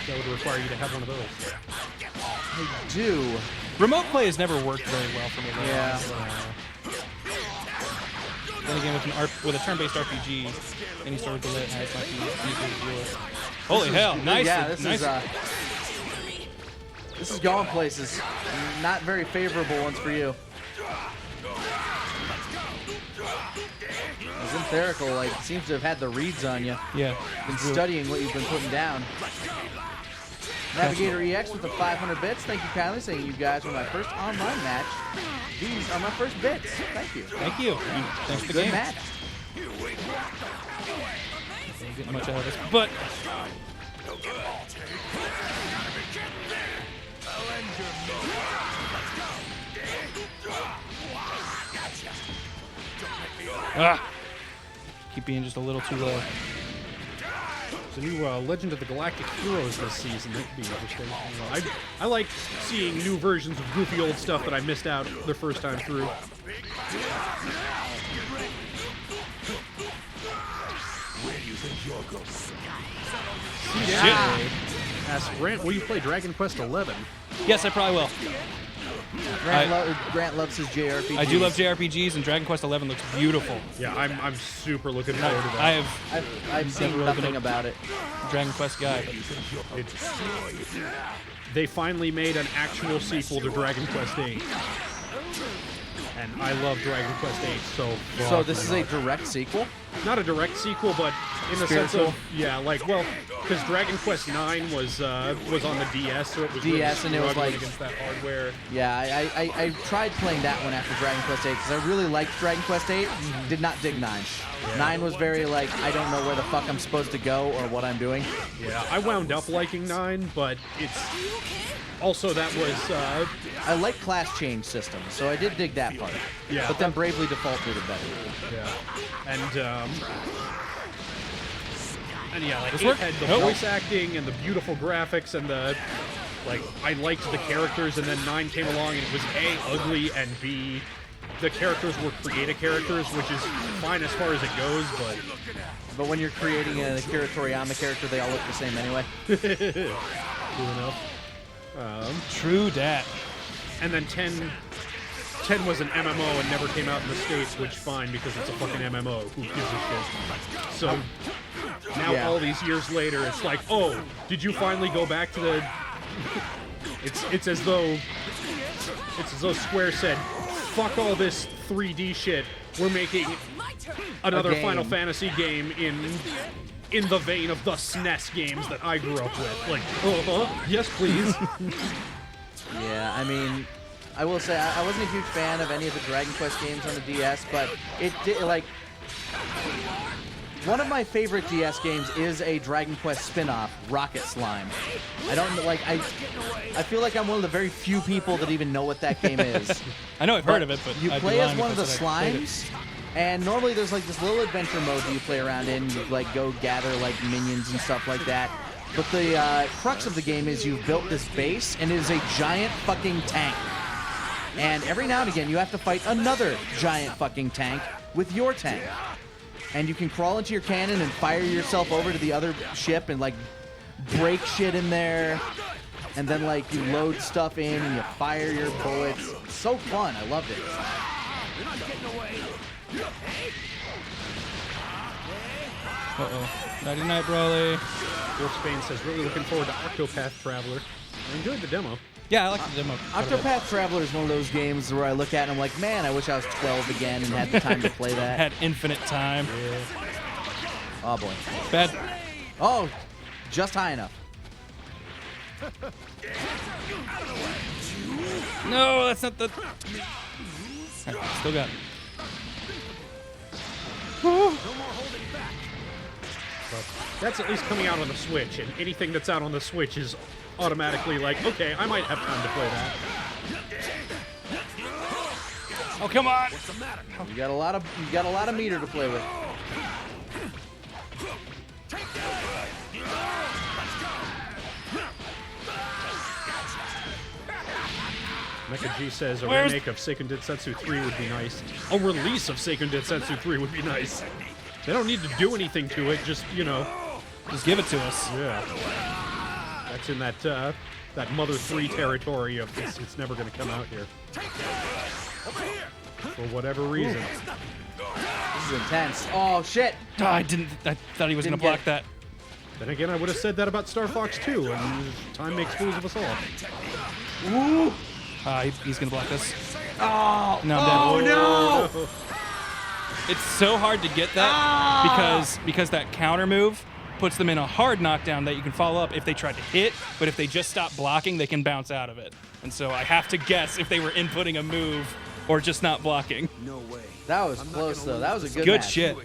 That would require you to have one of those. I do. Remote play has never worked very well for me. Though. Yeah. Then again, with a turn-based RPG, any sort of delay has might be easier to deal with. Holy hell! Nice. Yeah, this is going places. Not very favorable ones for you. Zintherical, like, seems to have had the reads on you. Yeah. Been studying what you've been putting down. Navigator EX with the 500 bits. Thank you kindly, saying you guys were my first online match. These are my first bits. Thank you. Thank you. Thanks for the Good game. match. Don't get much out of this, but keep being just a little too low. There's a new Legend of the Galactic Heroes this season. That could be interesting. I like seeing new versions of goofy old stuff that I missed out the first time through. Yeah. Ask Grant, will you play Dragon Quest 11? Yes, I probably will. Grant loves his JRPGs. I do love JRPGs, and Dragon Quest 11 looks beautiful. Yeah, I'm super looking forward to that. I've seen nothing about it. Dragon Quest guy. But they finally made an actual sequel to Dragon Quest 8. And I love Dragon Quest 8 so this is a direct sequel? Not a direct sequel, but in the sense of, yeah, like, well, because Dragon Quest 9 was on the DS, so it was DS, really and it was like against that hardware. Yeah, I tried playing that one after Dragon Quest 8 because I really liked Dragon Quest 8. Did not dig 9. Yeah. 9 was very like, I don't know where the fuck I'm supposed to go or what I'm doing. Yeah, I wound up liking 9, but it's also that was I like class change systems, so I did dig that part. Yeah, but then Bravely Default did it better. Yeah, and yeah, like, this it had the voice acting and the beautiful graphics and the, like, I liked the characters, and then 9 came along and it was A, ugly, and B, the characters were creative characters, which is fine as far as it goes, but when you're creating an Akira Toriyama character, they all look the same anyway. True enough. True dat. And then 10 was an MMO and never came out in the States, which fine, because it's a fucking MMO. Who gives a shit? So now all these years later, it's like, oh, did you finally go back to the? It's as though Square said, fuck all this 3D shit. We're making another Final Fantasy game in the vein of the SNES games that I grew up with. Like, yes, please. Yeah, I mean, I will say I wasn't a huge fan of any of the Dragon Quest games on the DS, but it did, like, one of my favorite DS games is a Dragon Quest spin-off, Rocket Slime. I don't like, I feel like I'm one of the very few people that even know what that game is. I know I've heard of it, but you play as one of the slimes. And normally there's like this little adventure mode that you play around in. You like go gather like minions and stuff like that. But the crux of the game is you've built this base, and it is a giant fucking tank. And every now and again you have to fight another giant fucking tank with your tank. And you can crawl into your cannon and fire yourself over to the other ship and like break shit in there. And then like you load stuff in and you fire your bullets. It's so fun. I loved it. You're not getting away. Nighty night, Broly. Wolf Spain says, really looking forward to Octopath Traveler. I enjoyed the demo. Yeah, I like the demo. Octopath Traveler is one of those games where I look at it and I'm like, man, I wish I was 12 again and had the time to play that. Had infinite time. Yeah. Oh, boy. Bad. Oh, just high enough. No, that's not the... Still got it. But that's at least coming out on the Switch, and anything that's out on the Switch is automatically like, okay, I might have time to play that. Oh, come on! You got a lot of meter to play with. Mecha G says a remake of Seiken Densetsu 3 would be nice. A release of Seiken Densetsu 3 would be nice. They don't need to do anything to it, just, you know. Just give it to us. Yeah. That's in that that Mother 3 territory of it's never going to come out here. For whatever reason. This is intense. Oh, shit! Oh, I thought he was going to block that. Then again, I would have said that about Star Fox 2, and time makes fools of us all. Ooh! He's going to block this. Oh! No, oh, no! It's so hard to get that because that counter move puts them in a hard knockdown that you can follow up if they try to hit, but if they just stop blocking, they can bounce out of it. And so I have to guess if they were inputting a move or just not blocking. No way. That was close, though. That was a good match. Shit.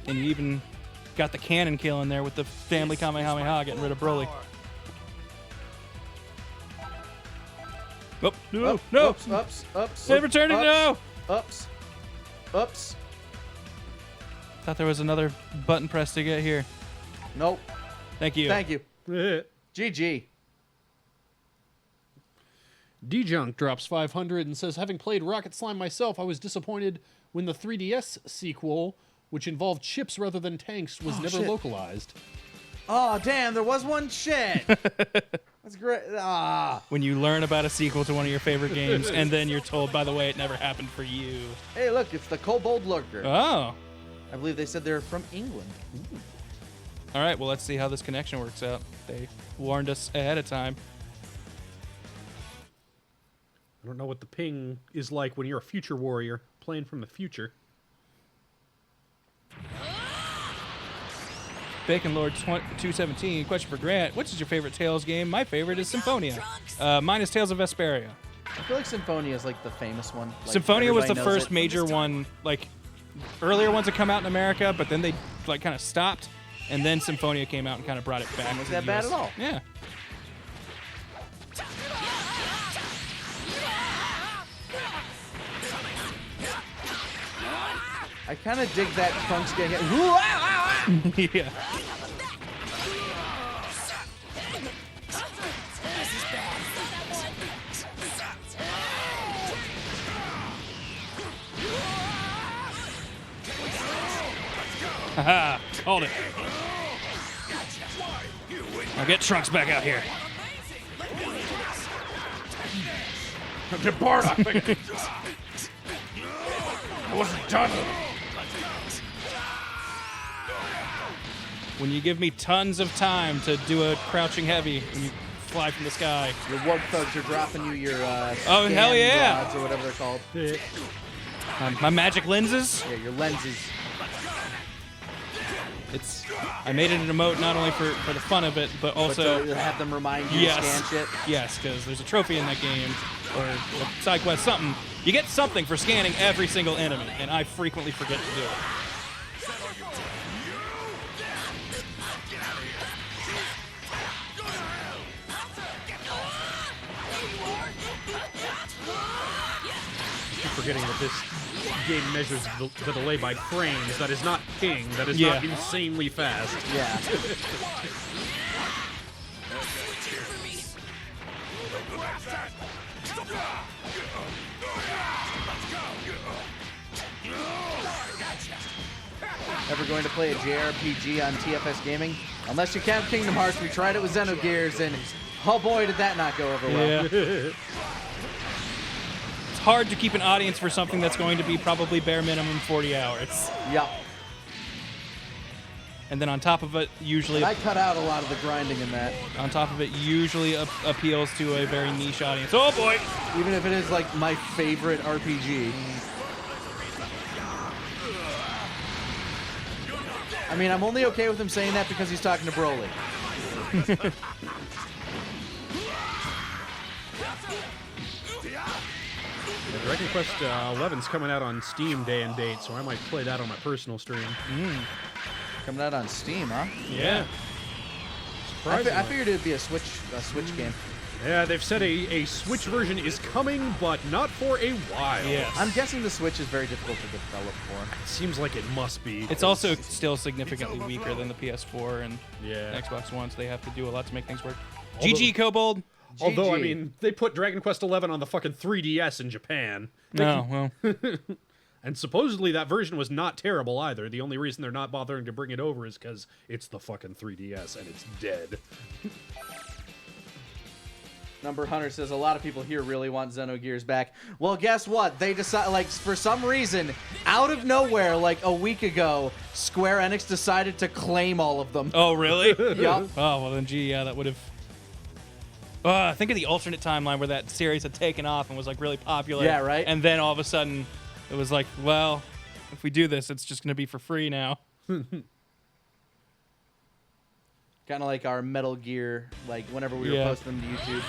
And you even got the cannon kill in there with the family Kamehameha getting rid of Broly. Oh, no, no. Ups. Save returning, no. Ups. Thought there was another button press to get here. Nope. Thank you. Thank you. GG. D-Junk drops 500 and says, having played Rocket Slime myself, I was disappointed when the 3DS sequel, which involved ships rather than tanks, was never localized. Oh, damn, there was one shit. That's great. When you learn about a sequel to one of your favorite games, and then you're told, by the way, it never happened for you. Hey, look, it's the Kobold Lurker. Oh. I believe they said they're from England. Ooh. All right, well, let's see how this connection works out. They warned us ahead of time. I don't know what the ping is like when you're a future warrior playing from the future. Bacon Lord 217, question for Grant. Which is your favorite Tales game? My favorite is Symphonia. Mine is Tales of Vesperia. I feel like Symphonia is like the famous one. Like, Symphonia was the first it. major one, like earlier ones that come out in America, but then they like kind of stopped, and then Symphonia came out and kind of brought it back. Wasn't that bad at all? Yeah. I kind of dig that Trunks getting hit. Yeah. Haha, called it. Now get Trunks back out here. Get Bardock. I wasn't done. When you give me tons of time to do a crouching heavy when you fly from the sky. Your warp thugs are dropping you your oh, hell yeah. rods or whatever they're called. My magic lenses? Yeah, your lenses. I made it an emote not only for the fun of it, but also to have them remind you to scan shit. Yes, because there's a trophy in that game, or a side quest, something. You get something for scanning every single enemy, and I frequently forget to do it. Forgetting that this game measures the delay by frames. That is not ping. That is not insanely fast. Yeah. Ever going to play a JRPG on TFS Gaming? Unless you count Kingdom Hearts, we tried it with Xenogears, and oh boy, did that not go over well. Yeah. It's hard to keep an audience for something that's going to be probably bare minimum 40 hours. Yeah. And then on top of it, usually... I cut out a lot of the grinding in that. On top of it, usually appeals to a very niche audience. Oh boy! Even if it is like my favorite RPG. I mean, I'm only okay with him saying that because he's talking to Broly. Dragon Quest 11's coming out on Steam day and date, so I might play that on my personal stream. Coming out on Steam, huh? Yeah. I figured it'd be a Switch game. Yeah, they've said a Switch version is coming, but not for a while. Yes. I'm guessing the Switch is very difficult to develop for. It seems like it must be. It's also still significantly weaker than the PS4 and Yeah. Xbox One, so they have to do a lot to make things work. Although- GG, Kobold. Although, I GG. mean, they put Dragon Quest 11 on the fucking 3DS in Japan. No, well, And supposedly that version was not terrible either. The only reason they're not bothering to bring it over is because it's the fucking 3DS and it's dead. Number Hunter says a lot of people here really want Xenogears back. Well, guess what? They decide, like, for some reason, out of nowhere, like a week ago, Square Enix decided to claim all of them. oh, really? Yup. Oh, well, then, gee, yeah, that would have... think of the alternate timeline where that series had taken off and was, like, really popular. Yeah, right? And then all of a sudden, it was like, well, if we do this, it's just going to be for free now. Kind of like our Metal Gear, like whenever we were Yeah. posting them to YouTube.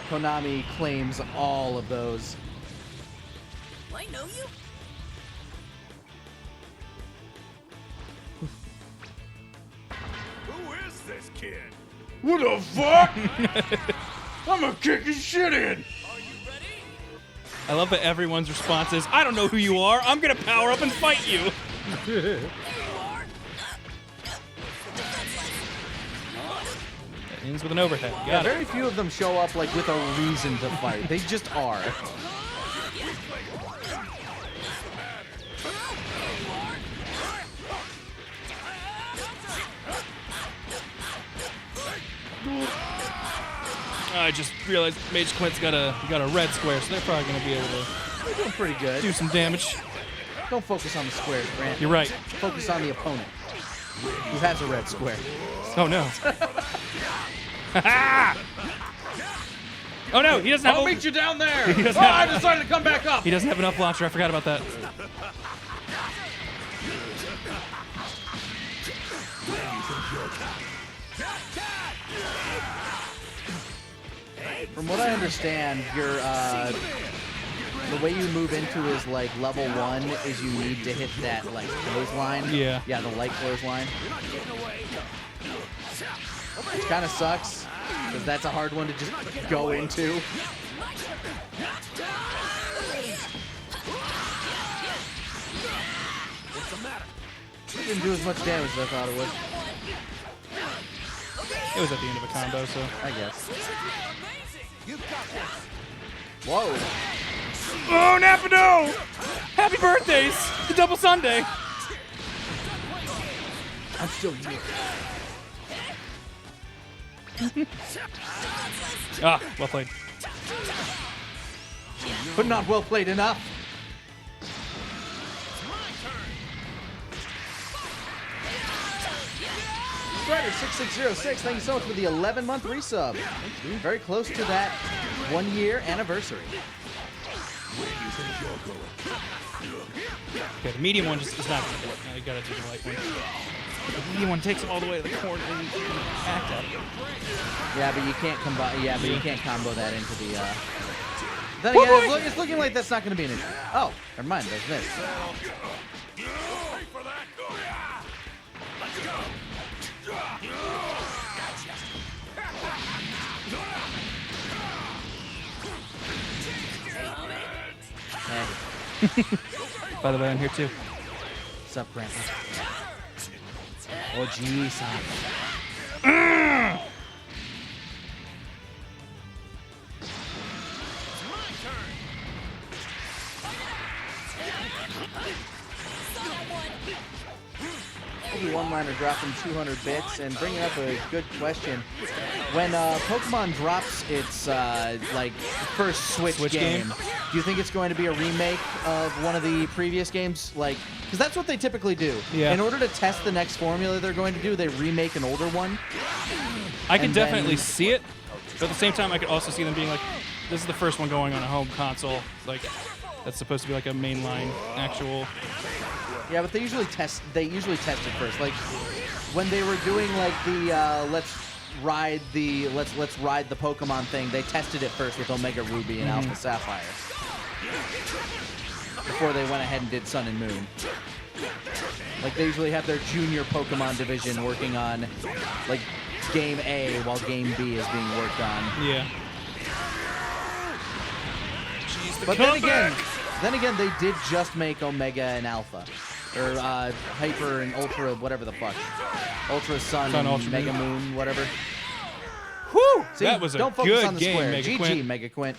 Konami claims all of those. I know you. Who is this kid? What the fuck? I'm gonna kick his shit in. I love that everyone's response is, I don't know who you are. I'm going to power up and fight you. That ends with an overhead. Yeah, Got it. very few of them show up like with a reason to fight. They just are. I just realized Mage Quint's got a red square, so they're probably going to be able to They're doing pretty good. do some damage. Don't focus on the squares, Grant. You're right. Focus on the opponent, who has a red square. Oh, no. Oh, no, he doesn't have I'll a- meet you down there. He doesn't Oh, have- I decided to come back up. He doesn't have enough launcher. I forgot about that. From what I understand, your the way you move into his like level 1 is you need to hit that like clothesline. Yeah. Yeah, the light clothesline. Which kind of sucks because that's a hard one to just go into. It didn't do as much damage as I thought it would. It was at the end of a combo, so. I guess. Whoa. Oh, Napado! Happy birthdays! The double Sunday! I'm still here. Ah, well played. But not well played enough. Strider6606, thank you so much for the 11-month resub. Very close to that 1-year anniversary. Okay, the medium one just is not going to work. Now you gotta do the light one. The medium one takes him all the way to the corner and you can act out of it. Yeah, but you can't combine. Yeah, but you can't combo that into the. Then again, it's looking like that's not going to be an issue. Oh, never mind. There's this. Hey, By the way, I'm here too. what's up, Grandpa? Oh, geez, son. One-liner dropping 200 bits and bringing up a good question. When Pokemon drops its like first Switch game, do you think it's going to be a remake of one of the previous games? Like, because that's what they typically do. Yeah. In order to test the next formula they're going to do, they remake an older one. I can And definitely then- see it, but at the same time, I could also see them being like, this is the first one going on a home console. Like, that's supposed to be like a mainline actual. Yeah, but they usually test it first. Like when they were doing like the let's ride the Pokemon thing, they tested it first with Omega Ruby and Alpha Sapphire. before they went ahead and did Sun and Moon. Like, they usually have their junior Pokemon division working on, like, Game A while Game B is being worked on. Yeah. But then again, they did just make Omega and Alpha. Or Hyper and Ultra, whatever the fuck. Ultra Sun and Ultra Mega Moon, whatever. Whew! See, That was a don't focus good on the game, square. Mega GG, Quint. Mega Quint.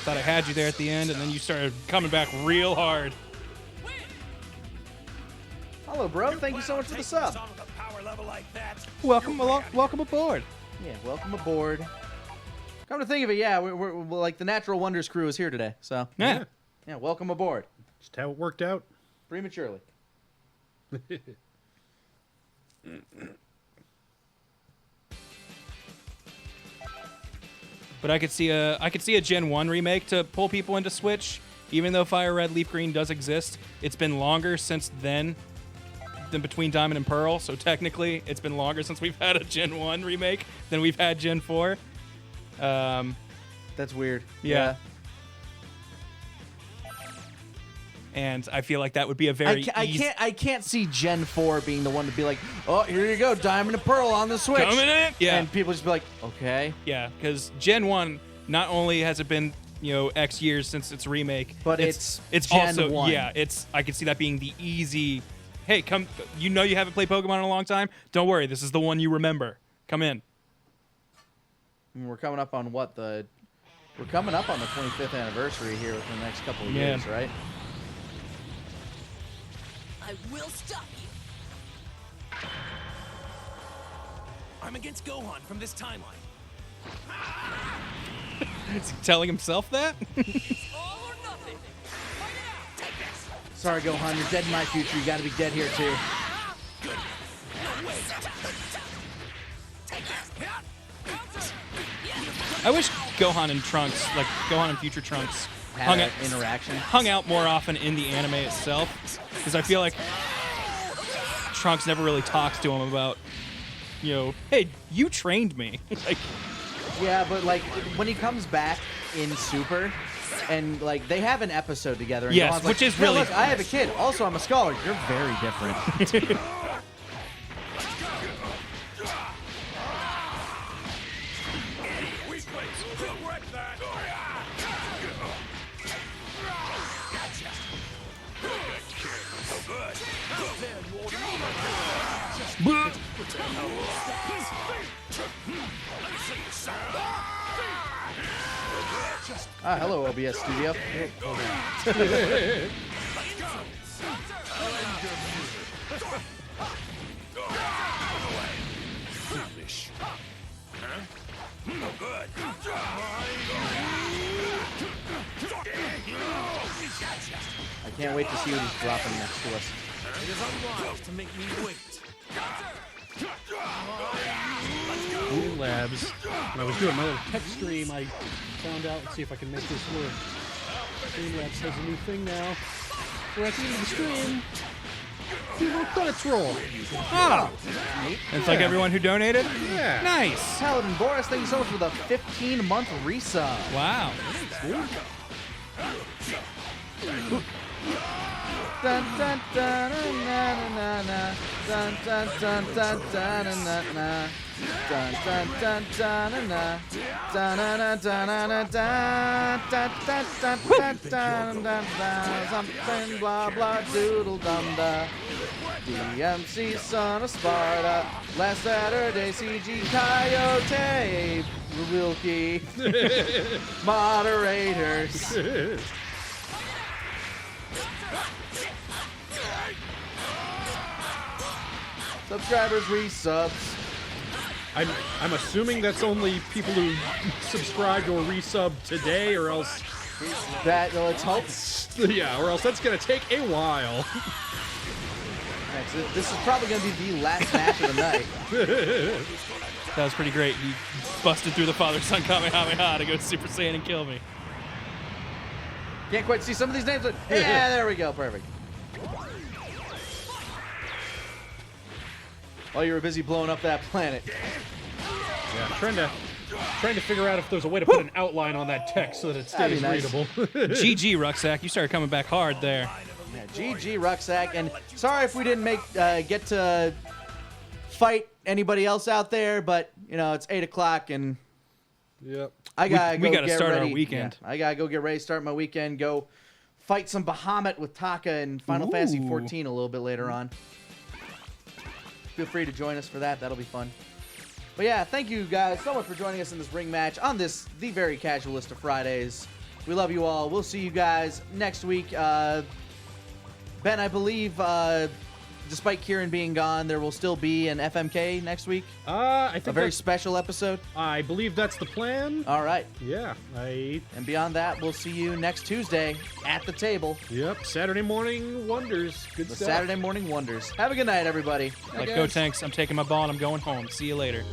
Thought I had you there at the end, and then you started coming back real hard. Hello, bro. Thank you so much for the sub. Welcome aboard. Yeah, welcome aboard. Come to think of it, yeah, we're like the Natural Wonders crew is here today. So Yeah. yeah, welcome aboard. Just how it worked out. Prematurely. But I could see a Gen 1 remake to pull people into Switch, even though Fire Red Leaf Green does exist. It's been longer since then than between Diamond and Pearl, so technically it's been longer since we've had a Gen 1 remake than we've had Gen 4. That's weird. Yeah. And I feel like that would be a very I can't see Gen 4 being the one to be like, oh, here you go, Diamond and Pearl on the Switch. Coming in? Yeah. And people just be like, okay. Yeah, because Gen 1, not only has it been, X years since its remake, but it's Gen also 1. Yeah, I can see that being the easy, hey, come, you haven't played Pokemon in a long time? Don't worry, this is the one you remember. Come in. And we're coming up on what we're coming up on the 25th anniversary here within the next couple of years, right? I will stop you. I'm against Gohan from this timeline. Is he telling himself that? All or nothing. Fight it out. Take this. Sorry, Gohan, you're dead in my future. You gotta be dead here, too. Good. No way. Take this. I wish Gohan and Trunks, like Gohan and Future Trunks, Had an interaction. hung out more often in the anime itself, because I feel like Trunks never really talks to him about, hey, you trained me. Like, yeah, but like when he comes back in Super, and like they have an episode together. And yes, Gohan's which like, is really. Look, I have a kid. Also, I'm a scholar. You're very different. Hello, OBS Studio. I can't wait to see what he's dropping next to us. It is unwise to make me wait. Cool Labs. When I was doing my little tech stream, I found out, let's see if I can make this work. Streamlabs has a new thing now. We're at the end of the stream. See little credits roll. Oh! It's like everyone who donated? Yeah. Nice! Paladin Boris, thank you so much for the 15-month resub. Wow. Dun dun dun na na na dun dun dun dun dun na na dun dun dun dun na dun na dun na dun dun dun dun dun dun dun something blah blah doodle dum da DMC son of Sparta last Saturday CG Coyote Wilkie moderators. Subscribers, resubs. I'm assuming that's only people who subscribed or resubbed today, or else that let's hope. Yeah, or else that's gonna take a while. This is probably gonna be the last match of the night. That was pretty great. He busted through the father-son Kamehameha to go Super Saiyan and kill me. Can't quite see some of these names, but yeah, there we go, perfect. While you were busy blowing up that planet. Yeah, trying to Trying to figure out if there's a way to put an outline on that text so that it That'd stays be nice. readable. GG, Rucksack. You started coming back hard there. Yeah, GG Rucksack, and sorry if we didn't get to fight anybody else out there, but you know it's 8 o'clock and Yep. I gotta We go gotta get start our ready. weekend. Yeah, I gotta go get ready, start my weekend, go fight some Bahamut with Taka and Final Fantasy Ooh. 14 a little bit later on. Feel free to join us for that. That'll be fun. But yeah, thank you guys so much for joining us in this ring match on this the very casualist of Fridays. We love you all. We'll see you guys next week. Ben, I believe, despite Kieran being gone, there will still be an FMK next week. I think A very that's- special episode. I believe that's the plan. All right. Yeah. And beyond that, we'll see you next Tuesday at the table. Yep. Saturday morning wonders. Good The stuff. Saturday Morning Wonders. Have a good night, everybody. Like, go Tanks. I'm taking my ball and I'm going home. See you later.